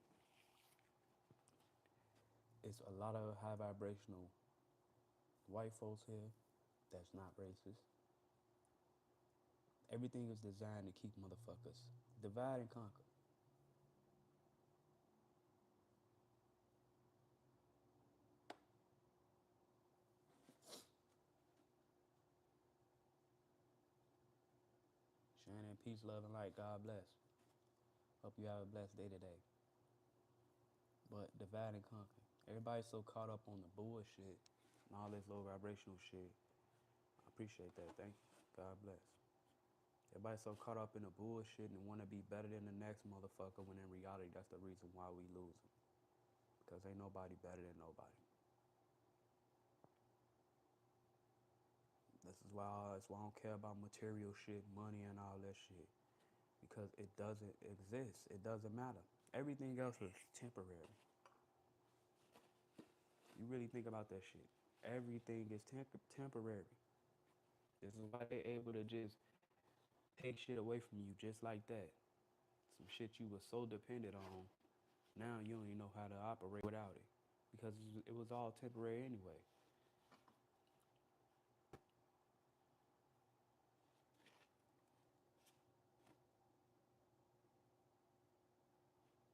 it's a lot of high vibrational white folks here that's not racist. Everything is designed to keep motherfuckers divide and conquer. Shannon, peace, love, and light. God bless. Hope you have a blessed day today. But divide and conquer. Everybody's so caught up on the bullshit and all this low vibrational shit. I appreciate that. Thank you. God bless. Everybody's so caught up in the bullshit and want to be better than the next motherfucker when in reality that's the reason why we losing. Because ain't nobody better than nobody. That's why I don't care about material shit, money and all that shit. Because it doesn't exist. It doesn't matter. Everything else is temporary. You really think about that shit. Everything is temporary. This is why they able to just take shit away from you just like that. Some shit you were so dependent on. Now you don't even know how to operate without it. Because it was all temporary anyway.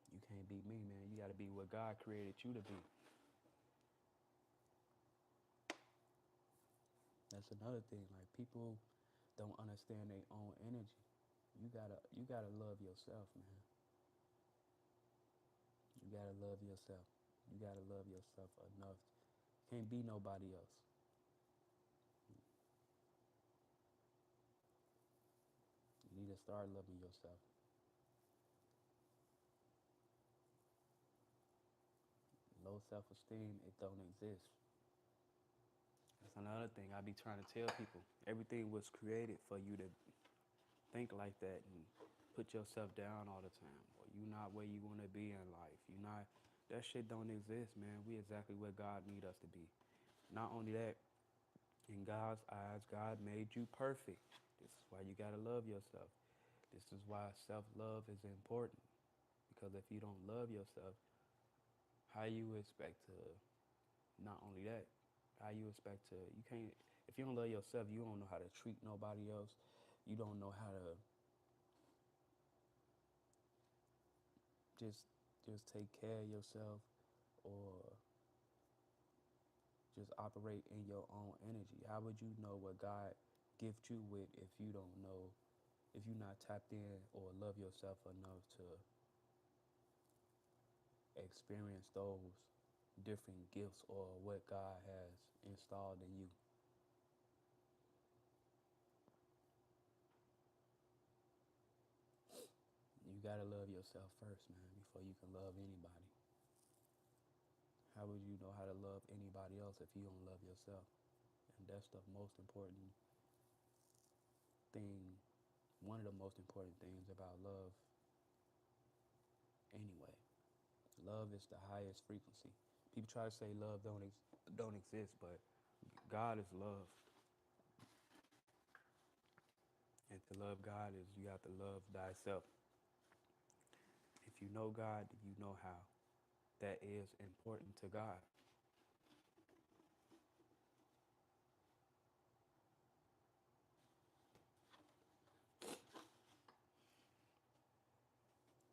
You can't beat me, man. You gotta be what God created you to be. That's another thing. Like people don't understand their own energy. You gotta love yourself, man. You gotta love yourself. You gotta love yourself enough. Can't be nobody else. You need to start loving yourself. Low self-esteem, it don't exist. That's another thing I be trying to tell people. Everything was created for you to think like that and put yourself down all the time. Or you not where you want to be in life. You not, that shit don't exist, man. We exactly where God need us to be. Not only that, in God's eyes, God made you perfect. This is why you gotta love yourself. This is why self-love is important. Because if you don't love yourself, how you expect to, not only that, how you expect to, you can't, if you don't love yourself, you don't know how to treat nobody else. You don't know how to just just take care of yourself or just operate in your own energy. How would you know what God gift you with if you don't know, if you're not tapped in or love yourself enough to experience those different gifts or what God has installed in you? You gotta love yourself first, man, before you can love anybody. How would you know how to love anybody else if you don't love yourself? And that's the most important thing, one of the most important things about love anyway. Love is the highest frequency. People try to say love don't exist, but God is love. And to love God is you have to love thyself. If you know God, you know how that is important to God.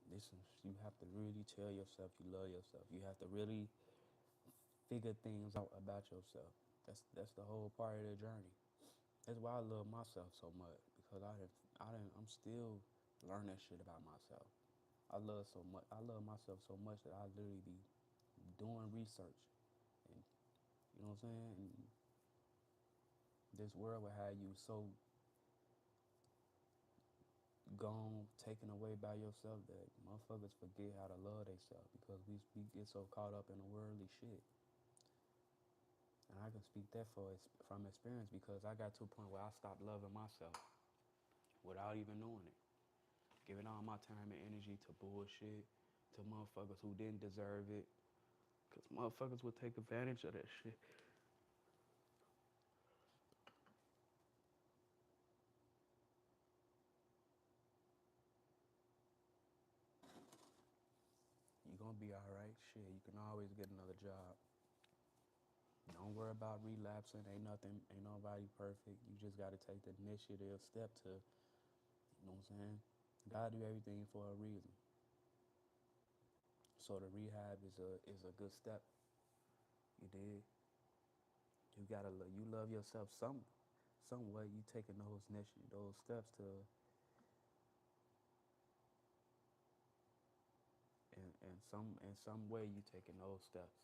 Listen, you have to really tell yourself you love yourself. You have to really figure things out about yourself. That's the whole part of the journey. That's why I love myself so much because I'm still learning shit about myself. I love myself so much that I literally be doing research and you know what I'm saying? And this world will have you so gone, taken away by yourself that motherfuckers forget how to love themselves because we get so caught up in the worldly shit. And I can speak that from experience because I got to a point where I stopped loving myself without even knowing it. Giving all my time and energy to bullshit, to motherfuckers who didn't deserve it. Because motherfuckers would take advantage of that shit. You gonna be alright. Shit, you can always get another job. Don't worry about relapsing. Ain't nobody perfect. You just gotta take the initiative step to, you know what I'm saying? God do everything for a reason. So the rehab is a good step. You did. You love yourself some way. You taking those steps to in some way you taking those steps.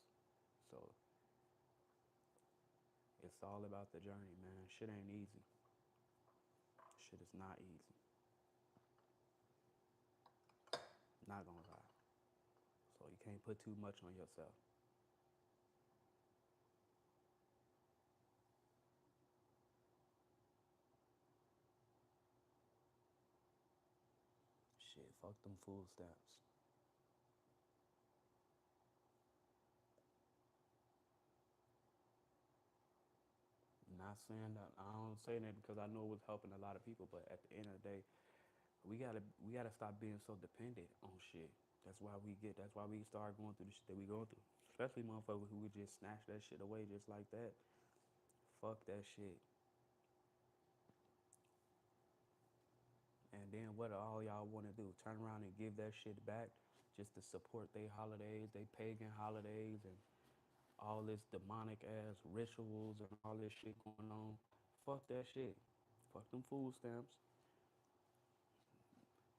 So it's all about the journey, man. Shit ain't easy. Shit is not easy. Not gonna lie. So you can't put too much on yourself. Shit, fuck them food stamps. Not saying that I don't say that because I know it was helping a lot of people, but at the end of the day, we gotta stop being so dependent on shit. That's why we start going through the shit that we going through. Especially motherfuckers who would just snatch that shit away just like that. Fuck that shit. And then what all y'all want to do? Turn around and give that shit back just to support they holidays, they pagan holidays, and all this demonic ass rituals and all this shit going on. Fuck that shit. Fuck them food stamps.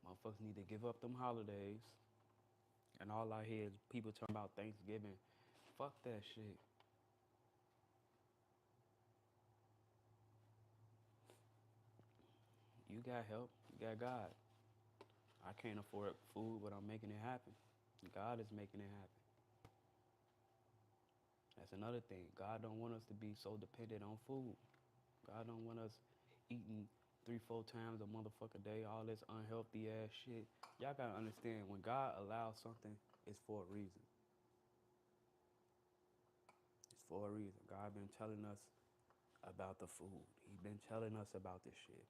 Motherfuckers need to give up them holidays. And all I hear is people talking about Thanksgiving. Fuck that shit. You got help. You got God. I can't afford food, but I'm making it happen. God is making it happen. That's another thing. God don't want us to be so dependent on food. God don't want us eating 3, 4 times a motherfucker day, all this unhealthy ass shit. Y'all gotta understand when God allows something, it's for a reason. It's for a reason. God been telling us about the food. He been telling us about this shit.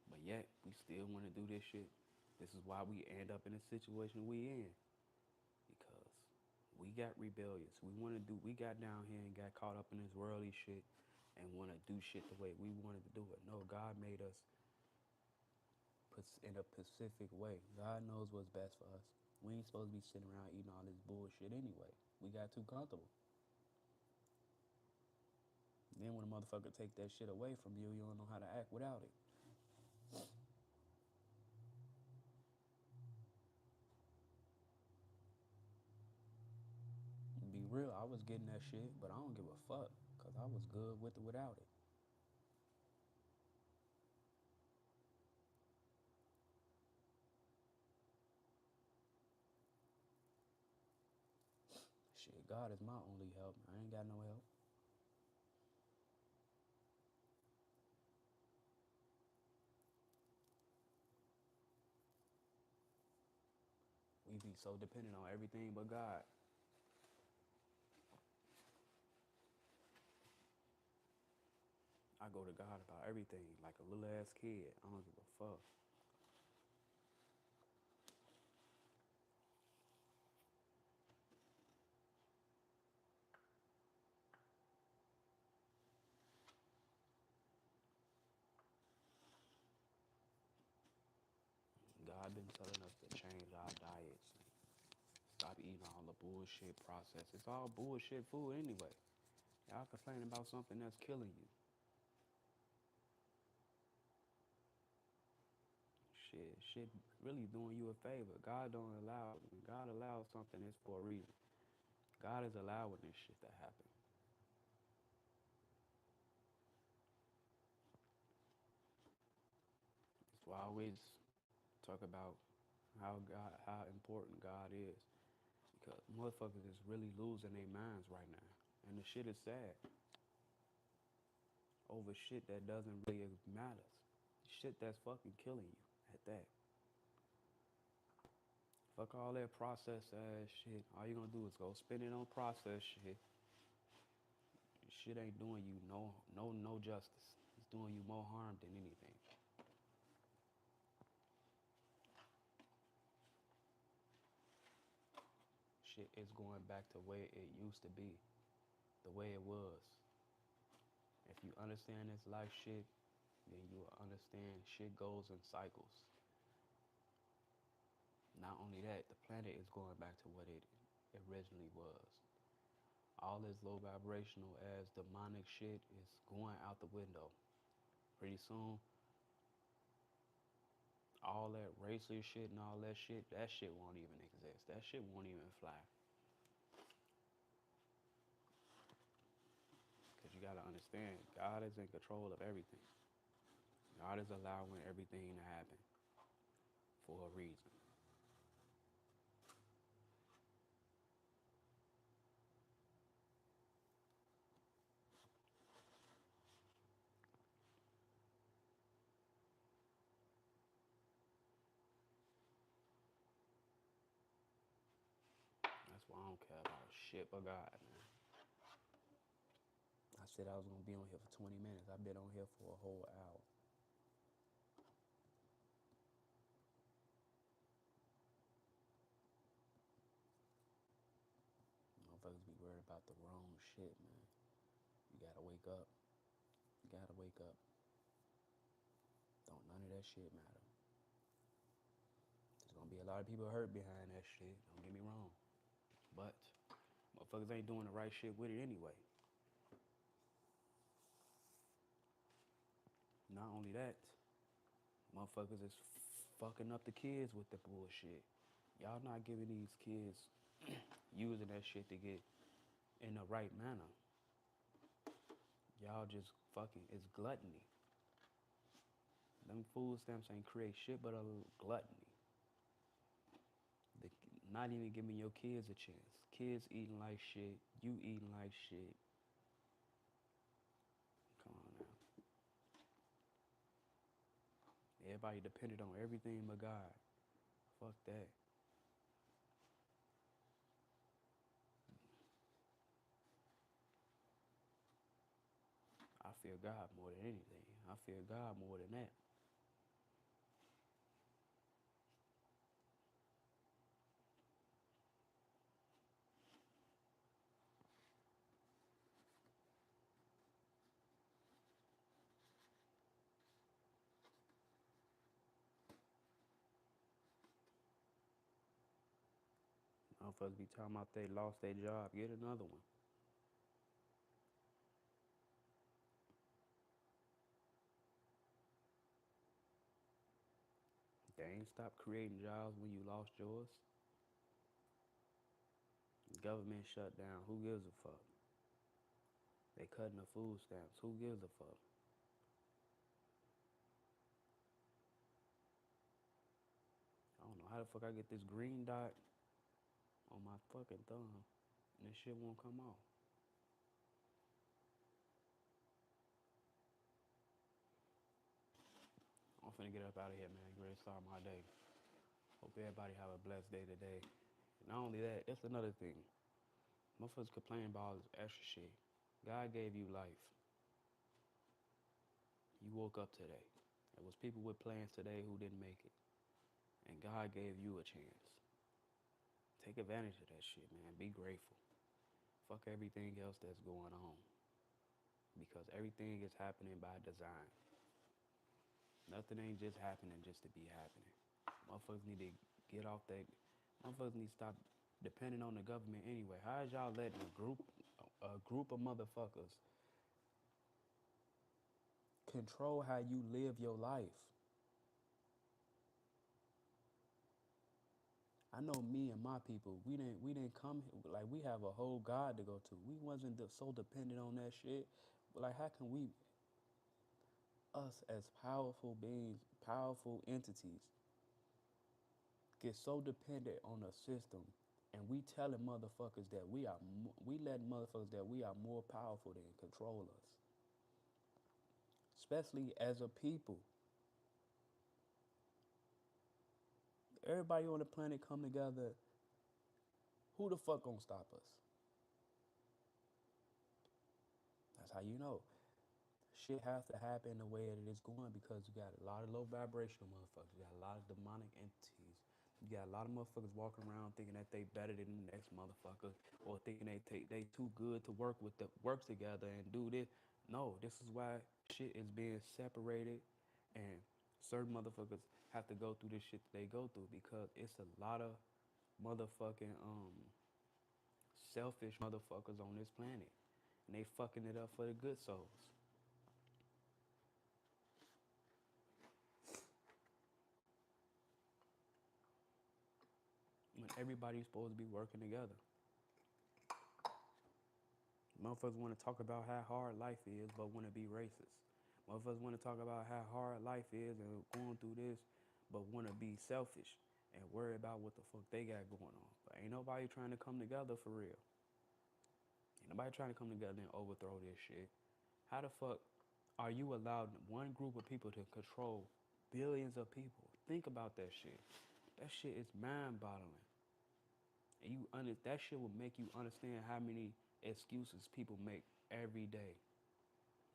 But yet we still wanna do this shit. This is why we end up in the situation we in. Because we got rebellious. We got down here and got caught up in this worldly shit and want to do shit the way we wanted to do it. No, God made us in a specific way. God knows what's best for us. We ain't supposed to be sitting around eating all this bullshit anyway. We got too comfortable. Then when a motherfucker take that shit away from you, you don't know how to act without it. Be real, I was getting that shit, but I don't give a fuck because I was good with it without it. Shit, God is my only help. I ain't got no help. be so dependent on everything but God. I go to God about everything like a little ass kid. I don't give a fuck. God been telling us to change our diets. Stop eating all the bullshit processed. It's all bullshit food anyway. Y'all complaining about something that's killing you. Shit really doing you a favor. God don't allow it. When God allows something, it's for a reason. God is allowing this shit to happen. That's why I always talk about how important God is. Because motherfuckers is really losing their minds right now. And the shit is sad. Over shit that doesn't really matter. Shit that's fucking killing you at that. Fuck all that processed ass shit. All you gonna do is go spend it on processed shit. Shit ain't doing you no justice. It's doing you more harm than anything. Shit is going back to where it used to be, the way it was. If you understand this life shit, then you will understand shit goes in cycles. Not only that, the planet is going back to what it originally was. All this low vibrational as demonic shit is going out the window. Pretty soon, all that racist shit and all that shit won't even exist. That shit won't even fly. Because you gotta understand, God is in control of everything. God is allowing everything to happen for a reason. That's why I don't care about shit but God, man. I said I was gonna be on here for 20 minutes. I've been on here for a whole hour. Motherfuckers be worried about the wrong shit, man. You gotta wake up. You gotta wake up. Don't none of that shit matter. There's gonna be a lot of people hurt behind that shit. Don't get me wrong. But motherfuckers ain't doing the right shit with it anyway. Not only that, motherfuckers is fucking up the kids with the bullshit. Y'all not giving these kids using that shit to get in the right manner. Y'all just fucking, it's gluttony. Them food stamps ain't create shit but a gluttony. The, not even giving your kids a chance. Kids eating like shit, you eating like shit. Come on now. Everybody depended on everything but God. Fuck that. I fear God more than anything. I fear God more than that. Motherfuckers be talking about they lost their job. Get another one. They ain't stopped creating jobs when you lost yours. Government shut down. Who gives a fuck? They cutting the food stamps. Who gives a fuck? I don't know how the fuck I get this green dot on my fucking thumb and this shit won't come off. I'm finna get up out of here, man. Get ready to start my day. Hope everybody have a blessed day today. Not only that, that's another thing. Motherfuckers complain about all this extra shit. God gave you life. You woke up today. There was people with plans today who didn't make it. And God gave you a chance. Take advantage of that shit, man. Be grateful. Fuck everything else that's going on. Because everything is happening by design. Nothing ain't just happening just to be happening. Motherfuckers need to get off that. Motherfuckers need to stop depending on the government anyway. How is y'all letting a group of motherfuckers control how you live your life? I know me and my people, we didn't come like we have a whole God to go to. We wasn't so dependent on that shit. Like how can we, us as powerful beings, powerful entities, get so dependent on a system, and we telling motherfuckers that we letting motherfuckers that we are more powerful than control us, especially as a people. Everybody on the planet come together. Who the fuck gonna stop us? That's how you know. Shit has to happen the way that it is going because you got a lot of low vibrational motherfuckers. You got a lot of demonic entities. You got a lot of motherfuckers walking around thinking that they better than the next motherfucker, or thinking they too good to work together and do this. No, this is why shit is being separated, and certain motherfuckers have to go through this shit that they go through because it's a lot of motherfucking selfish motherfuckers on this planet, and they fucking it up for the good souls. When everybody's supposed to be working together. Motherfuckers want to talk about how hard life is, but want to be racist. Motherfuckers want to talk about how hard life is and going through this, but want to be selfish and worry about what the fuck they got going on. But ain't nobody trying to come together for real. Ain't nobody trying to come together and overthrow this shit. How the fuck are you allowed one group of people to control billions of people? Think about that shit. That shit is mind-boggling. And that shit will make you understand how many excuses people make every day.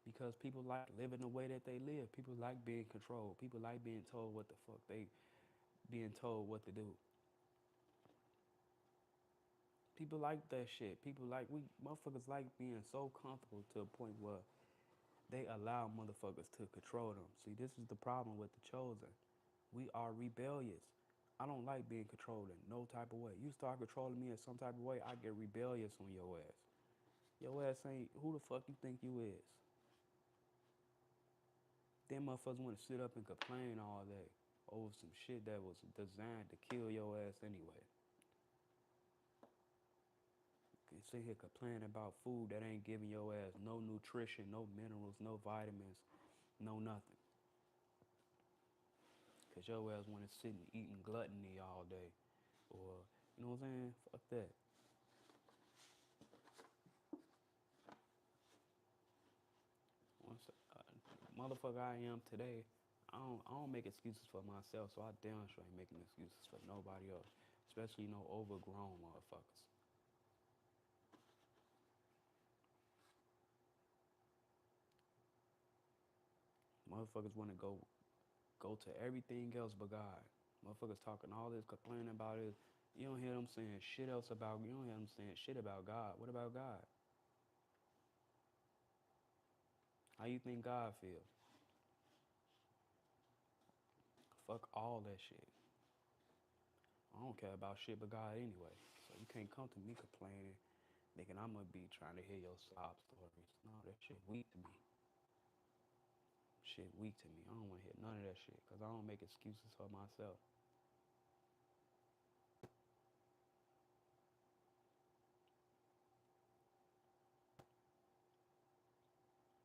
Because people like living the way that they live. People like being controlled. People like being told what the fuck they being told what to do. People like that shit. People like we motherfuckers like being so comfortable to a point where they allow motherfuckers to control them. See, this is the problem with the chosen. We are rebellious. I don't like being controlled in no type of way. You start controlling me in some type of way, I get rebellious on your ass. Your ass ain't who the fuck you think you is. Then motherfuckers want to sit up and complain all day over some shit that was designed to kill your ass anyway. You sit here complaining about food that ain't giving your ass no nutrition, no minerals, no vitamins, no nothing. Cause your ass want to sit and eating gluttony all day. Or, you know what I'm saying? Fuck that. Once, motherfucker I am today, I don't make excuses for myself, so I damn sure ain't making excuses for nobody else. Especially, overgrown motherfuckers. Motherfuckers want to go to everything else but God. Motherfuckers talking all this, complaining about it. You don't hear them saying shit else about. You don't hear them saying shit about God. What about God? How you think God feels? Fuck all that shit. I don't care about shit but God anyway. So you can't come to me complaining, thinking I'm gonna be trying to hear your sob stories. No, that shit weak to me. Shit weak to me. I don't want to hear none of that shit because I don't make excuses for myself.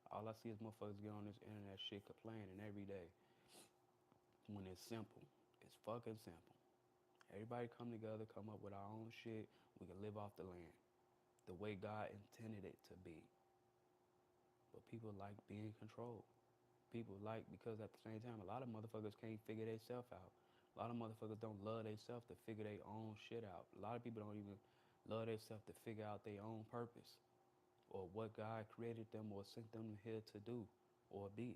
All I see is motherfuckers get on this internet shit complaining every day when it's simple. It's fucking simple. Everybody come together, come up with our own shit. We can live off the land the way God intended it to be. But people like being controlled. People like, because at the same time, a lot of motherfuckers can't figure themselves out. A lot of motherfuckers don't love themselves to figure their own shit out. A lot of people don't even love themselves to figure out their own purpose or what God created them or sent them here to do or be.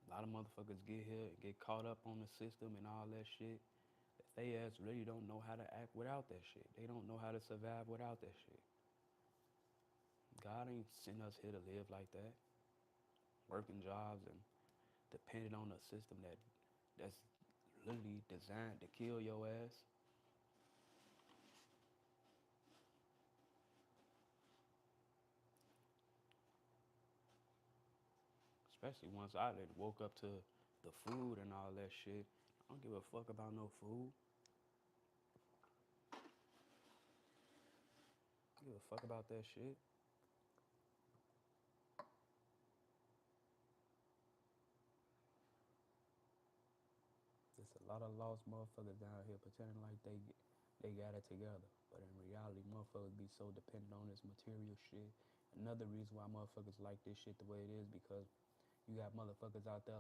A lot of motherfuckers get here and get caught up on the system and all that shit. They ass really don't know how to act without that shit. They don't know how to survive without that shit. God ain't sent us here to live like that. Working jobs and depending on a system that's literally designed to kill your ass. Especially once I woke up to the food and all that shit. I don't give a fuck about no food. I don't give a fuck about that shit. There's a lot of lost motherfuckers down here pretending like they got it together. But in reality, motherfuckers be so dependent on this material shit. Another reason why motherfuckers like this shit the way it is because you got motherfuckers out there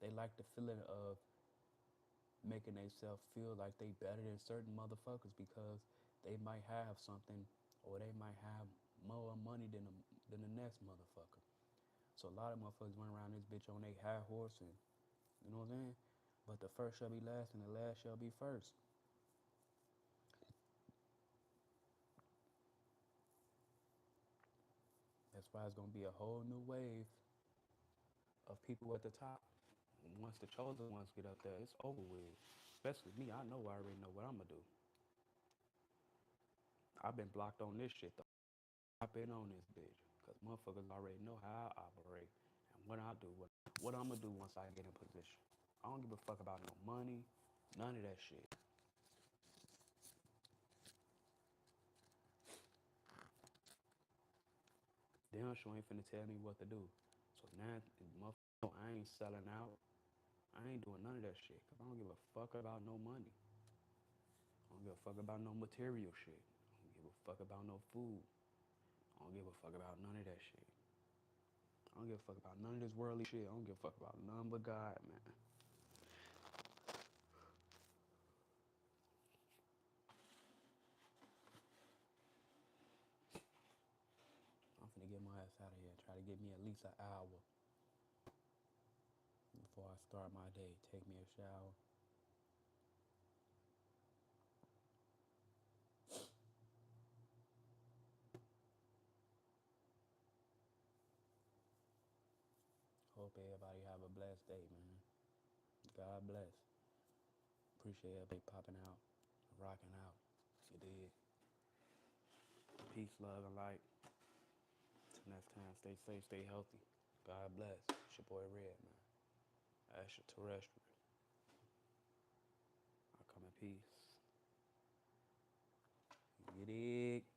they like the feeling of making themselves feel like they better than certain motherfuckers because they might have something or they might have more money than the next motherfucker. So a lot of motherfuckers run around this bitch on their high horse and you know what I'm saying? But the first shall be last and the last shall be first. That's why it's gonna be a whole new wave of people at the top. Once the chosen ones get up there, it's over with. Especially me, I know I already know what I'm gonna do. I've been blocked on this shit though. I've been on this bitch. Cause motherfuckers already know how I operate and what I do, what I'm gonna do once I get in position. I don't give a fuck about no money, none of that shit. Damn sure ain't finna tell me what to do. So now, motherfucker, I ain't selling out. I ain't doing none of that shit. Cause I don't give a fuck about no money. I don't give a fuck about no material shit. I don't give a fuck about no food. I don't give a fuck about none of that shit. I don't give a fuck about none of this worldly shit. I don't give a fuck about none but God, man. I'm finna get my ass out of here. Try to get me at least an hour before I start my day. Take me a shower. Hope everybody have a blessed day, man. God bless. Appreciate everybody popping out, rocking out. You did. Peace, love, and light. Till next time, stay safe, stay healthy. God bless. It's your boy Red, man. Extraterrestrial. I come in peace. You dig?